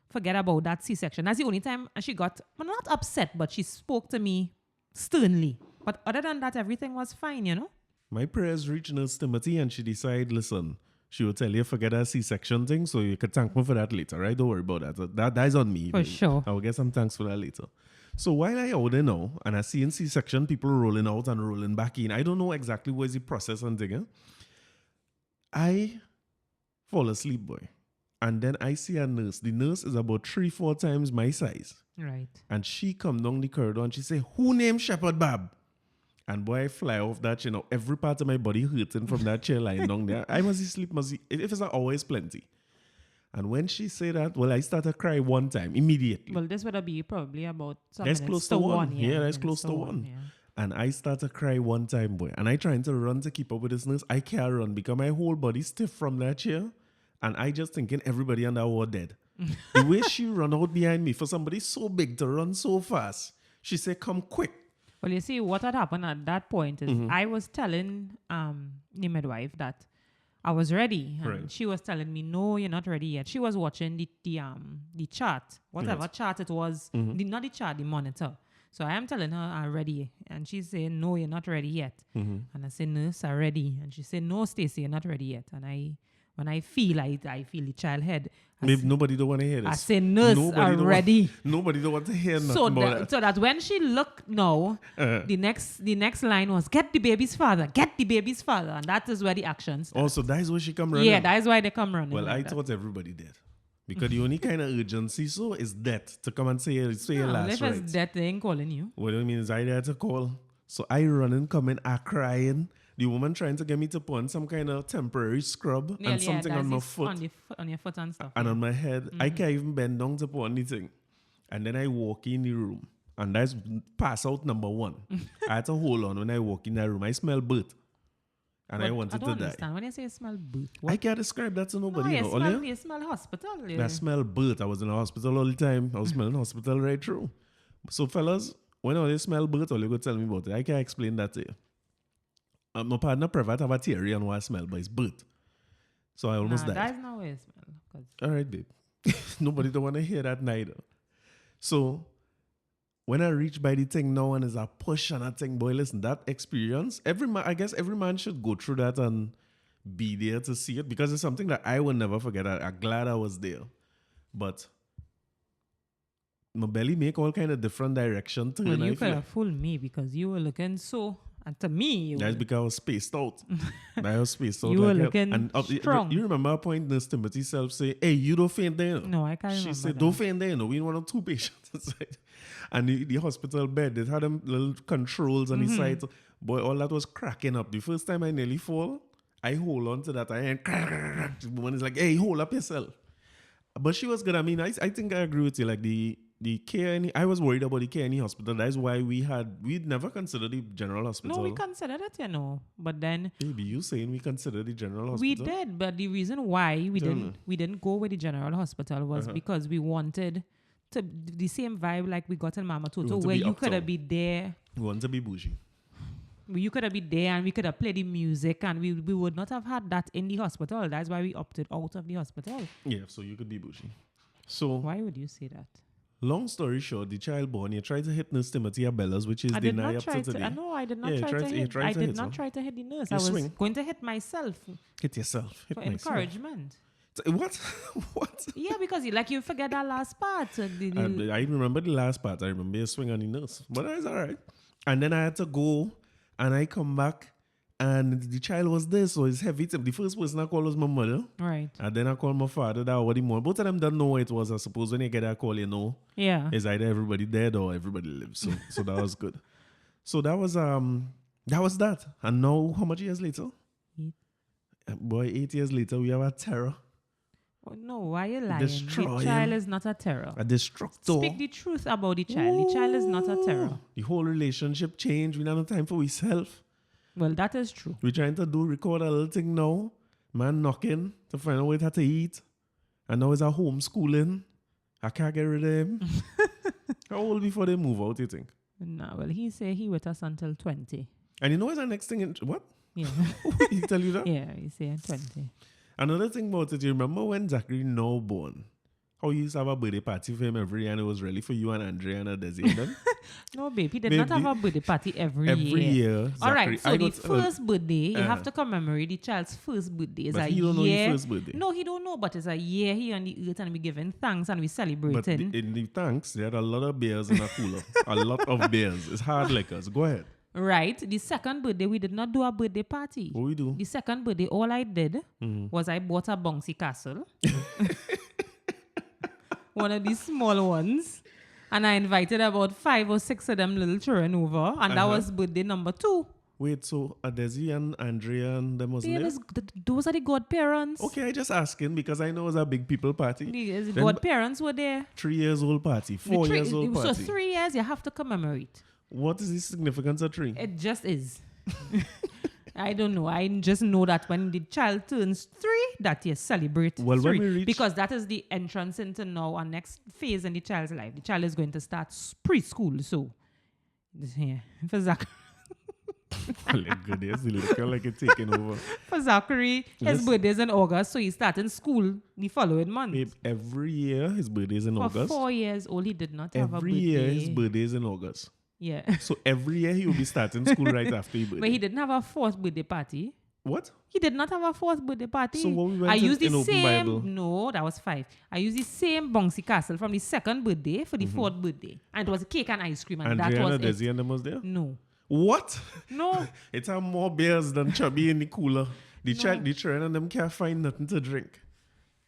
forget about that C-section. That's the only time she got, well, not upset, but she spoke to me sternly. But other than that, everything was fine, you know? My prayers reached Nurse Timothy and she decided, listen, she will tell you forget that C-section thing, so you could thank me for that later, right? Don't worry about that. That is on me. For sure. I will get some thanks for that later. So while I out there now, and I see in C-section people rolling out and rolling back in, I don't know exactly what is the process and thing. I fall asleep, boy. And then I see a nurse. The nurse is about 3-4 times my size. Right. And she come down the corridor and she say, who named Shepherd Bab? And boy, I fly off that, every part of my body hurting from that chair lying down there. I must sleep, if it's an hour, it's plenty. And when she said that, well, I started cry one time, immediately. Well, this would be probably about some That's minutes close to one. Yeah, that's close to one. Yeah. And I started cry one time, boy. And I trying to run to keep up with this nurse. I can't run because my whole body stiff from that chair. And I just thinking everybody on that ward dead. The way she run out behind me, for somebody so big to run so fast, she said, come quick. Well, you see, what had happened at that point is I was telling the midwife that I was ready. And Right. she was telling me, no, you're not ready yet. She was watching the chart, whatever chart it was, not the chart, the monitor. So I am telling her I'm ready. And she's saying, no, you're not ready yet. And I said, nurse, I'm ready. And she said, no, Stacy, you're not ready yet. And when I feel the child head. Maybe nobody don't want to hear this. I say, nurse, I'm ready. Nobody don't want to hear nothing So about that. So that when she looked now, the next line was, get the baby's father, and that is where the action starts. Oh, so that is where she come running? Yeah, that is why they come running. Well, like I that. thought everybody did. Because the only kind of urgency is death to come and say your last if right. it's death, they ain't calling you. What do you mean? Is I there to call? So I running, coming, I crying. The woman trying to get me to put on some kind of temporary scrub and something on my foot. On your foot and stuff. And on my head. I can't even bend down to put anything. And then I walk in the room. And that's pass out number 1. I had to hold on when I walk in that room. I smell birth. And I wanted to die. Understand. When you say you smell birth, I can't describe that to nobody. you smell hospital. I smell birth. I was in the hospital all the time. I was smelling hospital right through. So fellas, when I smell birth, all you go tell me about it. I can't explain that to you. My partner Pravat have a theory on what I smell, but it's birth. So I almost died. That's not what you smell. All right, babe. Nobody don't want to hear that neither. So when I reach by the thing now and there's a push and a thing, boy, listen, that experience, I guess every man should go through that and be there to see it because it's something that I will never forget. I'm glad I was there. But my belly make all kind of different direction. Well, you could have fooled me because you were looking so... And to me, that's because I was spaced out. I was spaced out. You were looking strong. You remember a point Nurse Timothy self say, hey, you don't faint there. No, I can't remember. She said, don't faint there. We want 2 patients inside. And the hospital bed, they had them little controls on the side. Boy, all that was cracking up. The first time I nearly fall, I hold on to that. The woman is like, hey, hold up yourself. But she was good. I mean, I think I agree with you. Like the care, I was worried about the care in the hospital. That's why we'd never considered the general hospital. No, we considered it, But then maybe you saying we considered the general hospital. We did, but the reason why we didn't go with the general hospital was because we wanted to the same vibe like we got in Mama Toto, where you could have been there. We want to be bougie. You could have been there and we could have played the music and we would not have had that in the hospital. That's why we opted out of the hospital. Yeah, so you could be bougie. So why would you say that? Long story short, the child born, he tried to hit Nurse Timothy Abellas, which is I did denied not up try to to. today. No, I did not Yeah, try to he hit. tried I to did hit not her. try to hit the nurse. You I was swing. going to hit myself Hit yourself. Hit for myself. encouragement. What? What? Yeah, because you forget that last part. I remember the last part. I remember you swing on the nurse. But it's all right. And then I had to go and I come back and the child was there. So it's heavy. The first person I called was my mother. Right. And then I called my father. That was the more. Both of them don't know what it was. I suppose when you get that call, you know. Yeah. It's either everybody dead or everybody lives. So that was good. So that was that. And now how much years later? 8. Boy, 8 years later we have a terror. Oh, no, why are you lying? Destroying. The child is not a terror. A destructor. Speak the truth about the child. The child is not a terror. The whole relationship changed. We don't have time for ourselves. Well, that is true. We're trying to record a little thing now. Man knocking to find out what he had to eat. And now it's a homeschooling. I can't get rid of him. How old before they move out, you think? No, well, he say he with us until 20. And you know what's the next thing? What? Yeah. He tell you that? Yeah, he say 20. Another thing about it, you remember when Zachary now born? How you used to have a birthday party for him every year and it was really for you and Andrea and Desi and them? No, babe, he did not have a birthday party every year. Every year. All right, so the got, first birthday, you have to commemorate the child's first birthday. It's but a he don't know year. his first birthday. No, he don't know, but it's a year here on the earth and we giving thanks and we But celebrating. in the tanks, they had a lot of beers in a cooler. A lot of beers. It's hard liquors. Go ahead. Right. The second birthday, we did not do a birthday party. What we do? The second birthday, all I did was I bought a bouncy castle. One of these small ones. And I invited about 5 or 6 of them little children over. And that was birthday number 2. Wait, so Adesi and Andrea and them was there? Those are the godparents. Okay, I just asking because I know it's a big people party. The Then godparents were there. 3 years old party, 4 years old party. So 3 years, you have to commemorate. What is the significance of 3? It just is. I don't know. I just know that when the child turns 3, that you celebrate 3. When we reach, because that is the entrance into now our next phase in the child's life. The child is going to start preschool. So, yeah, for Zachary. goodness, it look like it's taking over. For Zachary, his birthday is in August, so he's starting school the following month. Babe, every year his birthday is in August. For 4 years old, he did not have a birthday. Every year his birthday is in August. Yeah. So every year he will be starting school right after his birthday. But he didn't have a 4th birthday party. What? He did not have a 4th birthday party. So what we went I used the in Open same. Bible? No, that was 5. I used the same bouncy castle from the 2nd birthday for the 4th birthday, and it was cake and ice cream, and Andrea that was and it. Desi and them was there? No, What? no. It's have more beers than Chubby in the cooler. The children and them can't find nothing to drink.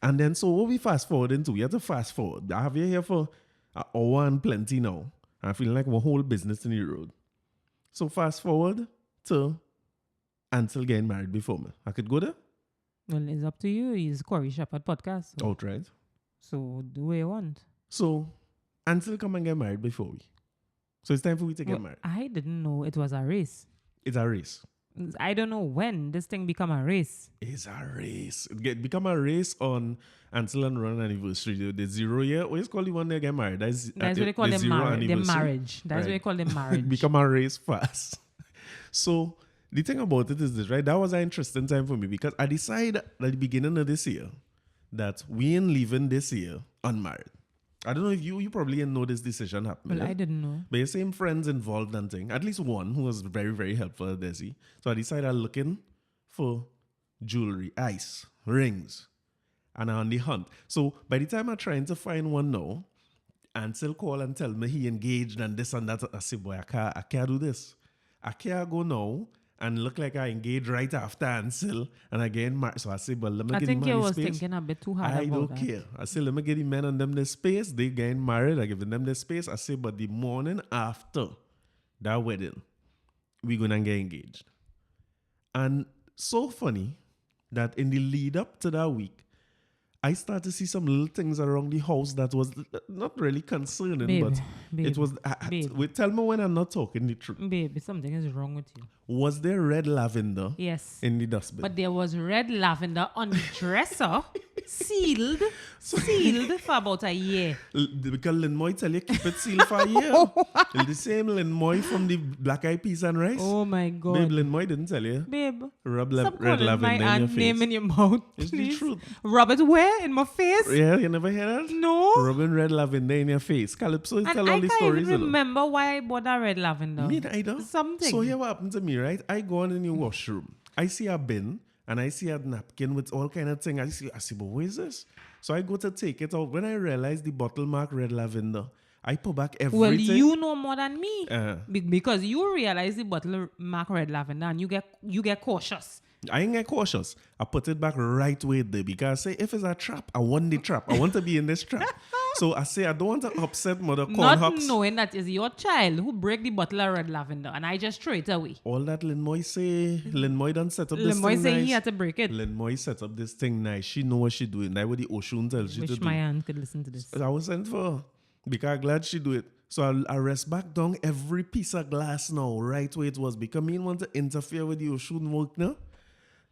And then so what we fast forward into? We have to fast forward. I have you here for an hour and plenty now. I'm feeling like my whole business in the road. So fast forward to Ansel getting married before me. I could go there? Well, it's up to you. It's Corey Shepherd podcast. So, Outright. so do what you want. So Ansel come and get married before we. So it's time for we to get Well, married. I didn't know it was a race. It's a race. I don't know when this thing become a race. It's a race. It become a race on Ansel and Ron anniversary. The 0 year. What is called the one they get married? That's What they call the 0 marriage. The anniversary. marriage. That's what they call the marriage. Become a race fast. So the thing about it is this, right? That was an interesting time for me because I decided at the beginning of this year that we ain't leaving this year unmarried. I don't know if you probably didn't know this decision happening. Well, I didn't know. But your same friends involved and thing. At least one who was very, very helpful, Desi. So I decided I'm looking for jewelry, ice, rings, and I'm on the hunt. So by the time I'm trying to find one now, Ansel call and tell me he engaged and this and that. I say, boy, I can't do this. I can't go now and look like I engaged right after Ansel and again married. So I say, but let me I get think him you on was space. thinking a bit too hard I about don't that. care. I say, let me get the men and them their space. They getting married. I giving them their space. I say, but the morning after that wedding, we gonna get engaged. And so funny that in the lead up to that week, I started to see some little things around the house that was not really concerning, Babe, but babe, it was. babe. Wait, tell me when I'm not talking the truth. Baby, something is wrong with you. Was there red lavender Yes. in the dustbin? But there was red lavender on the dresser, sealed for about a year. Because Lynn Moy tell you keep it sealed for a year. It's the same Lynn Moy from the Black Eyed Peas and Rice. Oh my God. Babe, Lynn Moy didn't tell you. Babe, Rub stop red calling my lavender in your aunt face. name in your mouth, It's the please. truth. Rub it where? In my face? Yeah, you never hear that? No. Rubbing red lavender in your face. Calypso And tell I all the can't stories. even You know. remember why I bought that red lavender. Me neither. Something. So here what happened to me, right? I go on in the washroom. I see a bin and I see a napkin with all kind of thing. I see, but what is this? So I go to take it out. When I realize the bottle mark red lavender, I put back everything. Well, you know more than me. Uh, Because you realize the bottle mark red lavender and you get cautious. I ain't get cautious. I put it back right where it there because I say if it's a trap, I want the trap. I want to be in this trap. So I say I don't want to upset Mother Not Cornhucks. knowing that is your child who break the bottle of red lavender and I just throw it away. All that Lynn Moy say, Lynn Moy done set up this Lemoy thing say nice. he had to break it. Lynn Moy set up this thing nice. She know what she doing. That's what the ocean tells you to Wish do. my aunt could listen to this. I was sent for her because I'm glad she do it. So I rest back down every piece of glass now, right where it was. Because me want to interfere with the ocean work now.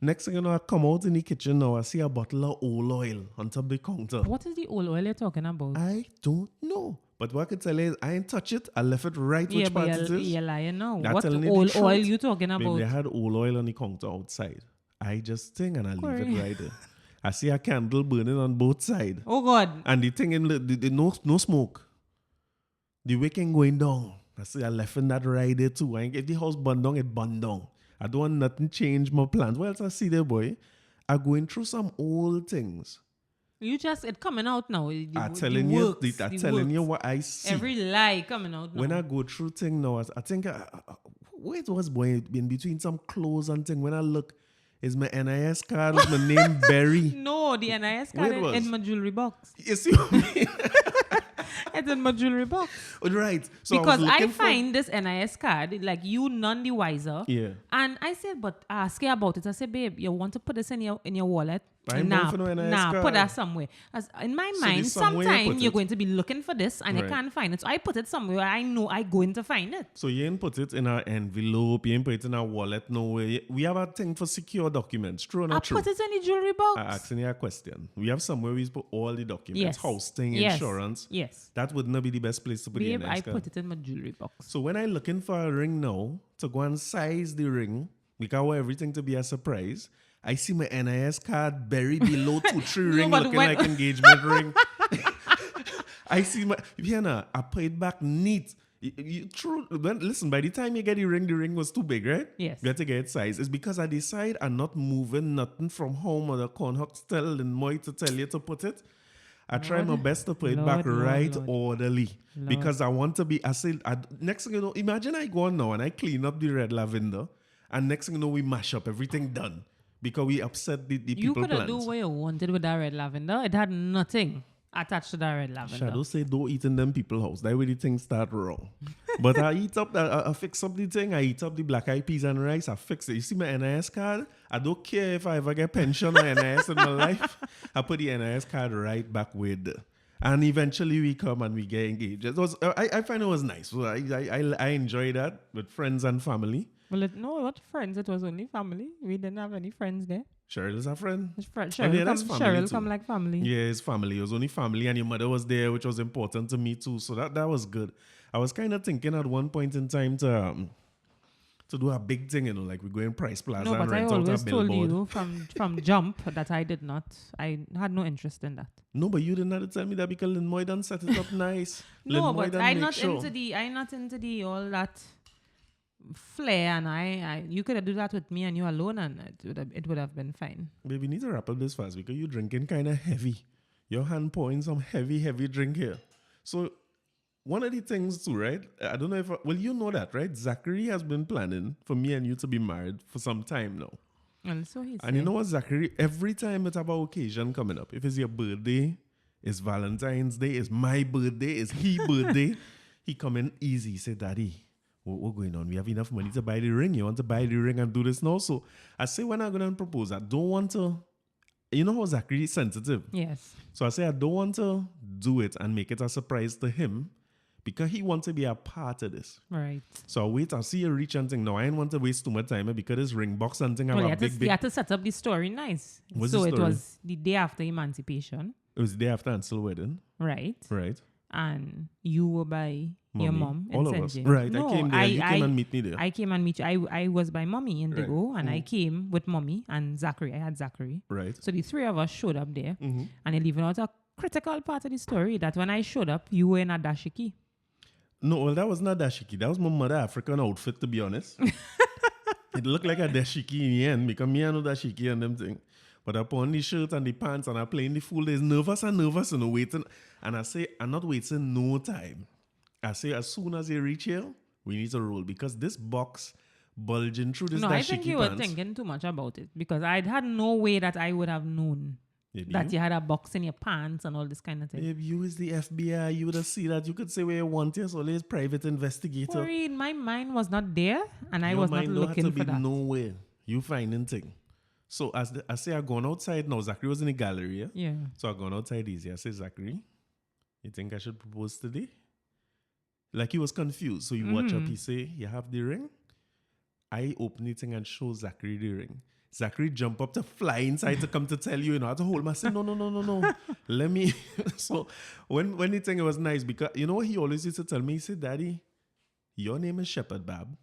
Next thing you know, I come out in the kitchen now, I see a bottle of old oil on top of the counter. What is the old oil you're talking about? I don't know. But what I can tell you is I ain't touch it. I left it right Yeah, which but part it is. you're lying now. I'm What telling you the old truth. oil you talking Babe, about? they had old oil on the counter outside. I just think and I leave Corey. it right there. I see a candle burning on both sides. Oh God. And the thing in the no smoke. The wicking going down. I see I left in that right there too. And if the house burned down, it burned down. I don't want nothing change my plans. What else I see there, boy? I'm going through some old things. It coming out now. I'm telling you what I see. Every lie coming out now. When I go through thing now, I think where it was boy in between some clothes and thing. When I look, is my NIS card with my name Berry. No, the NIS Where card it was? in my jewelry box. You see what I mean? It's in my jewelry box. Right. So Because was I looking find this NIS card, like you none the wiser. Yeah. And I said, but ask her about it. I said, babe, you want to put this in your wallet? I ain't going for no NIS put card. that somewhere. As in my So mind, there's somewhere you sometime put you're it. going to be looking for this and you Right. can't find it. So I put it somewhere I know I'm going to find it. So you ain't put it in an envelope, you ain't put it in a wallet, no way. We have a thing for secure documents. True or I not true? put it in the jewelry box. I'm asking you a question. We have somewhere we put all the documents, Yes. house thing, Yes. insurance. Yes. That would not be the best place to put Babe, the I NIS card. put it in my jewelry box. So when I looking for a ring now to go and size the ring, because I want everything to be a surprise, I see my NIS card buried below 2-3 No, ring but looking when- like engagement ring. I see my Vienna, I put it back neat. Listen, by the time you get the ring was too big, right? Yes. You have to get it size. It's because I decide I'm not moving nothing from home or the Cornhucks tell and Moy to tell you to put it. I try my best to put it back Lord, right Lord. orderly because I want to be. I say, next thing you know, imagine I go on now and I clean up the red lavender, and next thing you know, we mash up everything done because we upset the You people could have plans. do what you wanted with that red lavender. It had nothing attached to that red lavender. Shadow say don't eat in them people house. That way the thing start wrong. But I eat up, I fix up the thing. I eat up the black eyed peas and rice. I fix it. You see my NIS card? I don't care if I ever get pension or NIS in my life. I put the NIS card right back with. And eventually we come and we get engaged. It was, I find it was nice. So I enjoy that with friends and family. Well, no, not friends. It was only family. We didn't have any friends there. Cheryl is a friend. His friend, Oh, yeah, that's family Cheryl too. come like family. Yeah, it's family. It was only family, and your mother was there, which was important to me too. So that was good. I was kind of thinking at one point in time to do a big thing, like we go in Price Plaza No, and but I rent out a always told billboard. you from jump that I did not. I had no interest in that. No, but you didn't have to tell me that because Lynn Moy done set it up nice. No, Lynn Moy but done I'm make not sure. into the all that flair, and I you could have do that with me and you alone, and it would have been fine. Baby, we need to wrap up this fast because you're drinking kind of heavy. Your hand pouring some heavy drink here. So one of the things too, right? I don't know if you know that, right? Zachary has been planning for me and you to be married for some time now. And so he And you know what, Zachary? Every time it's about occasion coming up, if it's your birthday, it's Valentine's Day, it's my birthday, it's his birthday, he come in easy. He say, Daddy, what's going on? We have enough money to buy the ring. You want to buy the ring and do this now? So I say, when I'm going to propose, I don't want to, you know how Zachary is sensitive. Yes. So I say, I don't want to do it and make it a surprise to him because he wants to be a part of this. Right. So I wait, I see you reach and think, no, I didn't want to waste too much time because this ring box and thing have Well, a you big. had to set up the story nice. What's so the it story? was the day after emancipation. It was the day after and still wedding. Right. Right. And you were by your Mommy. mom in All of St. us. James. Right. No, I came there. You came and meet me there. I came and meet you. I was by mommy in Right. Digo, and I came with mommy and Zachary. I had Zachary. Right. So the three of us showed up there, Mm-hmm. and you're leaving out a critical part of the story that when I showed up, you were in a dashiki. No, well, that was not dashiki. That was my mother African outfit, to be honest. It looked like a dashiki in the end because me I know dashiki and them thing. But I put on the shirt and the pants and I playing the full days nervous and waiting. And I say, I'm not waiting no time. I say, as soon as you reach here, we need to roll because this box bulging through this No, dashiki I think you were pants. thinking too much about it because I'd had no way that I would have known Maybe that you had a box in your pants and all this kind of thing. If you is the FBI, you would have seen that. You could say where you want your so there's private investigator. Sorry, my mind was not there, and I Your was not mind don't have looking to for be that. nowhere. You finding thing. So I say I gone outside now. Zachary was in the gallery. Yeah? Yeah. So I gone outside easy. I say, Zachary, you think I should propose today? Like he was confused. So you watch up, he say, you have the ring? I open the thing and show Zachary the ring. Zachary jump up to fly inside to come to tell you, I had to hold him. I said, no. Let me. So when the thing, it was nice because, you know what he always used to tell me? He said, Daddy, your name is Shepherd Bab.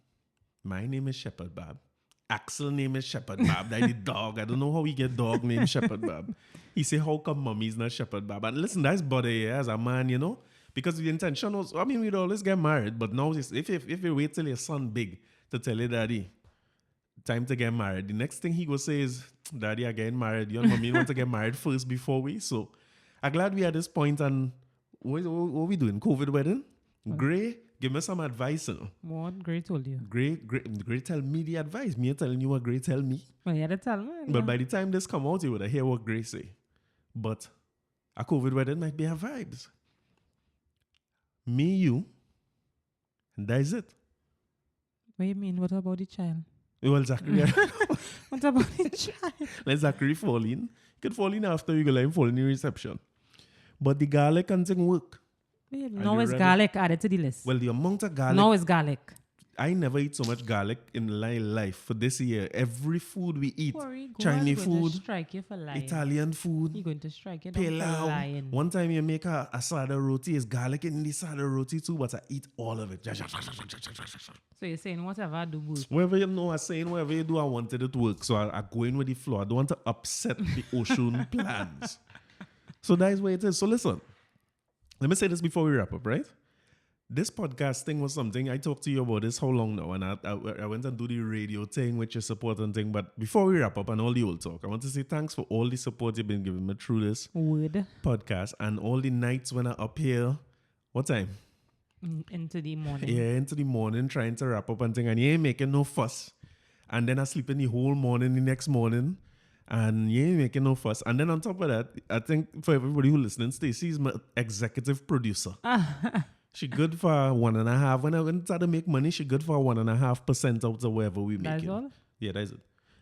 My name is Shepherd Bab. Axel's name is Shepherd Bab. That the dog. I don't know how we get dog named Shepherd Bab. He said, how come mommy's not Shepherd Bab? And listen, that's body as a man, because the intention was, we'd always get married, but now if you wait till your son big to tell your daddy, time to get married, the next thing he go say is, Daddy, I'm getting married. You and mommy want to get married first before we. So I'm glad we at this point. And what we doing? COVID wedding? Gray, give me some advice. What Gray told you? Gray tell me the advice. Me telling you what Gray tell me. Well, you had to tell me. But by the time this come out, you would hear what Gray say. But a COVID wedding might be a vibes. Me, you, and that is it. What do you mean? What about the child? Well, Zachary, What about the child? let Zachary fall in. He could fall in after you go let him fall in the reception. But the garlic and thing work. Babe, Are now you it's ready? garlic added to the list. Well, the amount of garlic. Now it's garlic. I never eat so much garlic in my life for this year. Every food we eat, Corey, Chinese Goa's going food, to strike you for lying. Italian food, He's going to strike you down for pilau. lying. One time you make a sada roti, it's garlic in the sada roti too, but I eat all of it. So you're saying whatever I do work. Whatever you know, I'm saying whatever you do, I wanted it to work. So I go in with the flow. I don't want to upset the ocean plans. So that is where it is. So listen, let me say this before we wrap up, right? This podcast thing was something I talked to you about this how long now, and I went and do the radio thing with your support and thing. But before we wrap up and all the old talk, I want to say thanks for all the support you've been giving me through this Wood podcast and all the nights when I'm up here. What time? into the morning. Yeah, into the morning trying to wrap up and thing, and you ain't making no fuss. And then I sleep in the whole morning the next morning, and you ain't making no fuss. And then on top of that, I think for everybody who listening, Stacy is my executive producer. She good for 1.5%. When I went to make money, she good for 1.5% out of whatever we make. That's all? Yeah, that's it.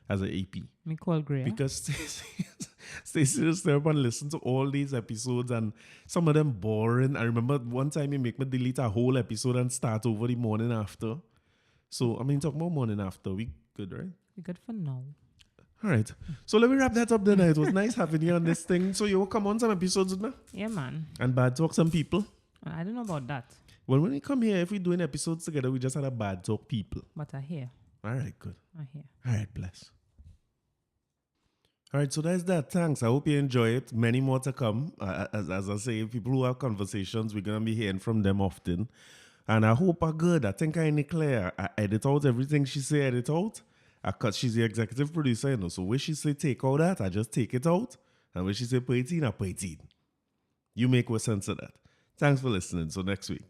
As an AP. Me call Gray. Because Stacy just stay up and listen to all these episodes, and some of them boring. I remember one time you make me delete a whole episode and start over the morning after. So, talk about morning after. We good, right? We good for now. All right. So let me wrap that up then. It was nice having you on this thing. So you will come on some episodes with me? Yeah, man. And bad talk some people? I don't know about that, Well, when we come here, if we're doing episodes together, we just had a bad talk people. but I hear. All right, good. I hear. All right, bless. All right, so that's that. Thanks. I hope you enjoy it. Many more to come. As I say, people who have conversations, we're going to be hearing from them often. And I hope are good. I think I clear. I edit out everything she say, edit out. Because she's the executive producer, So when she say take out that, I just take it out. And when she say put it in, I put it in. You make what sense of that. Thanks for listening. So next week.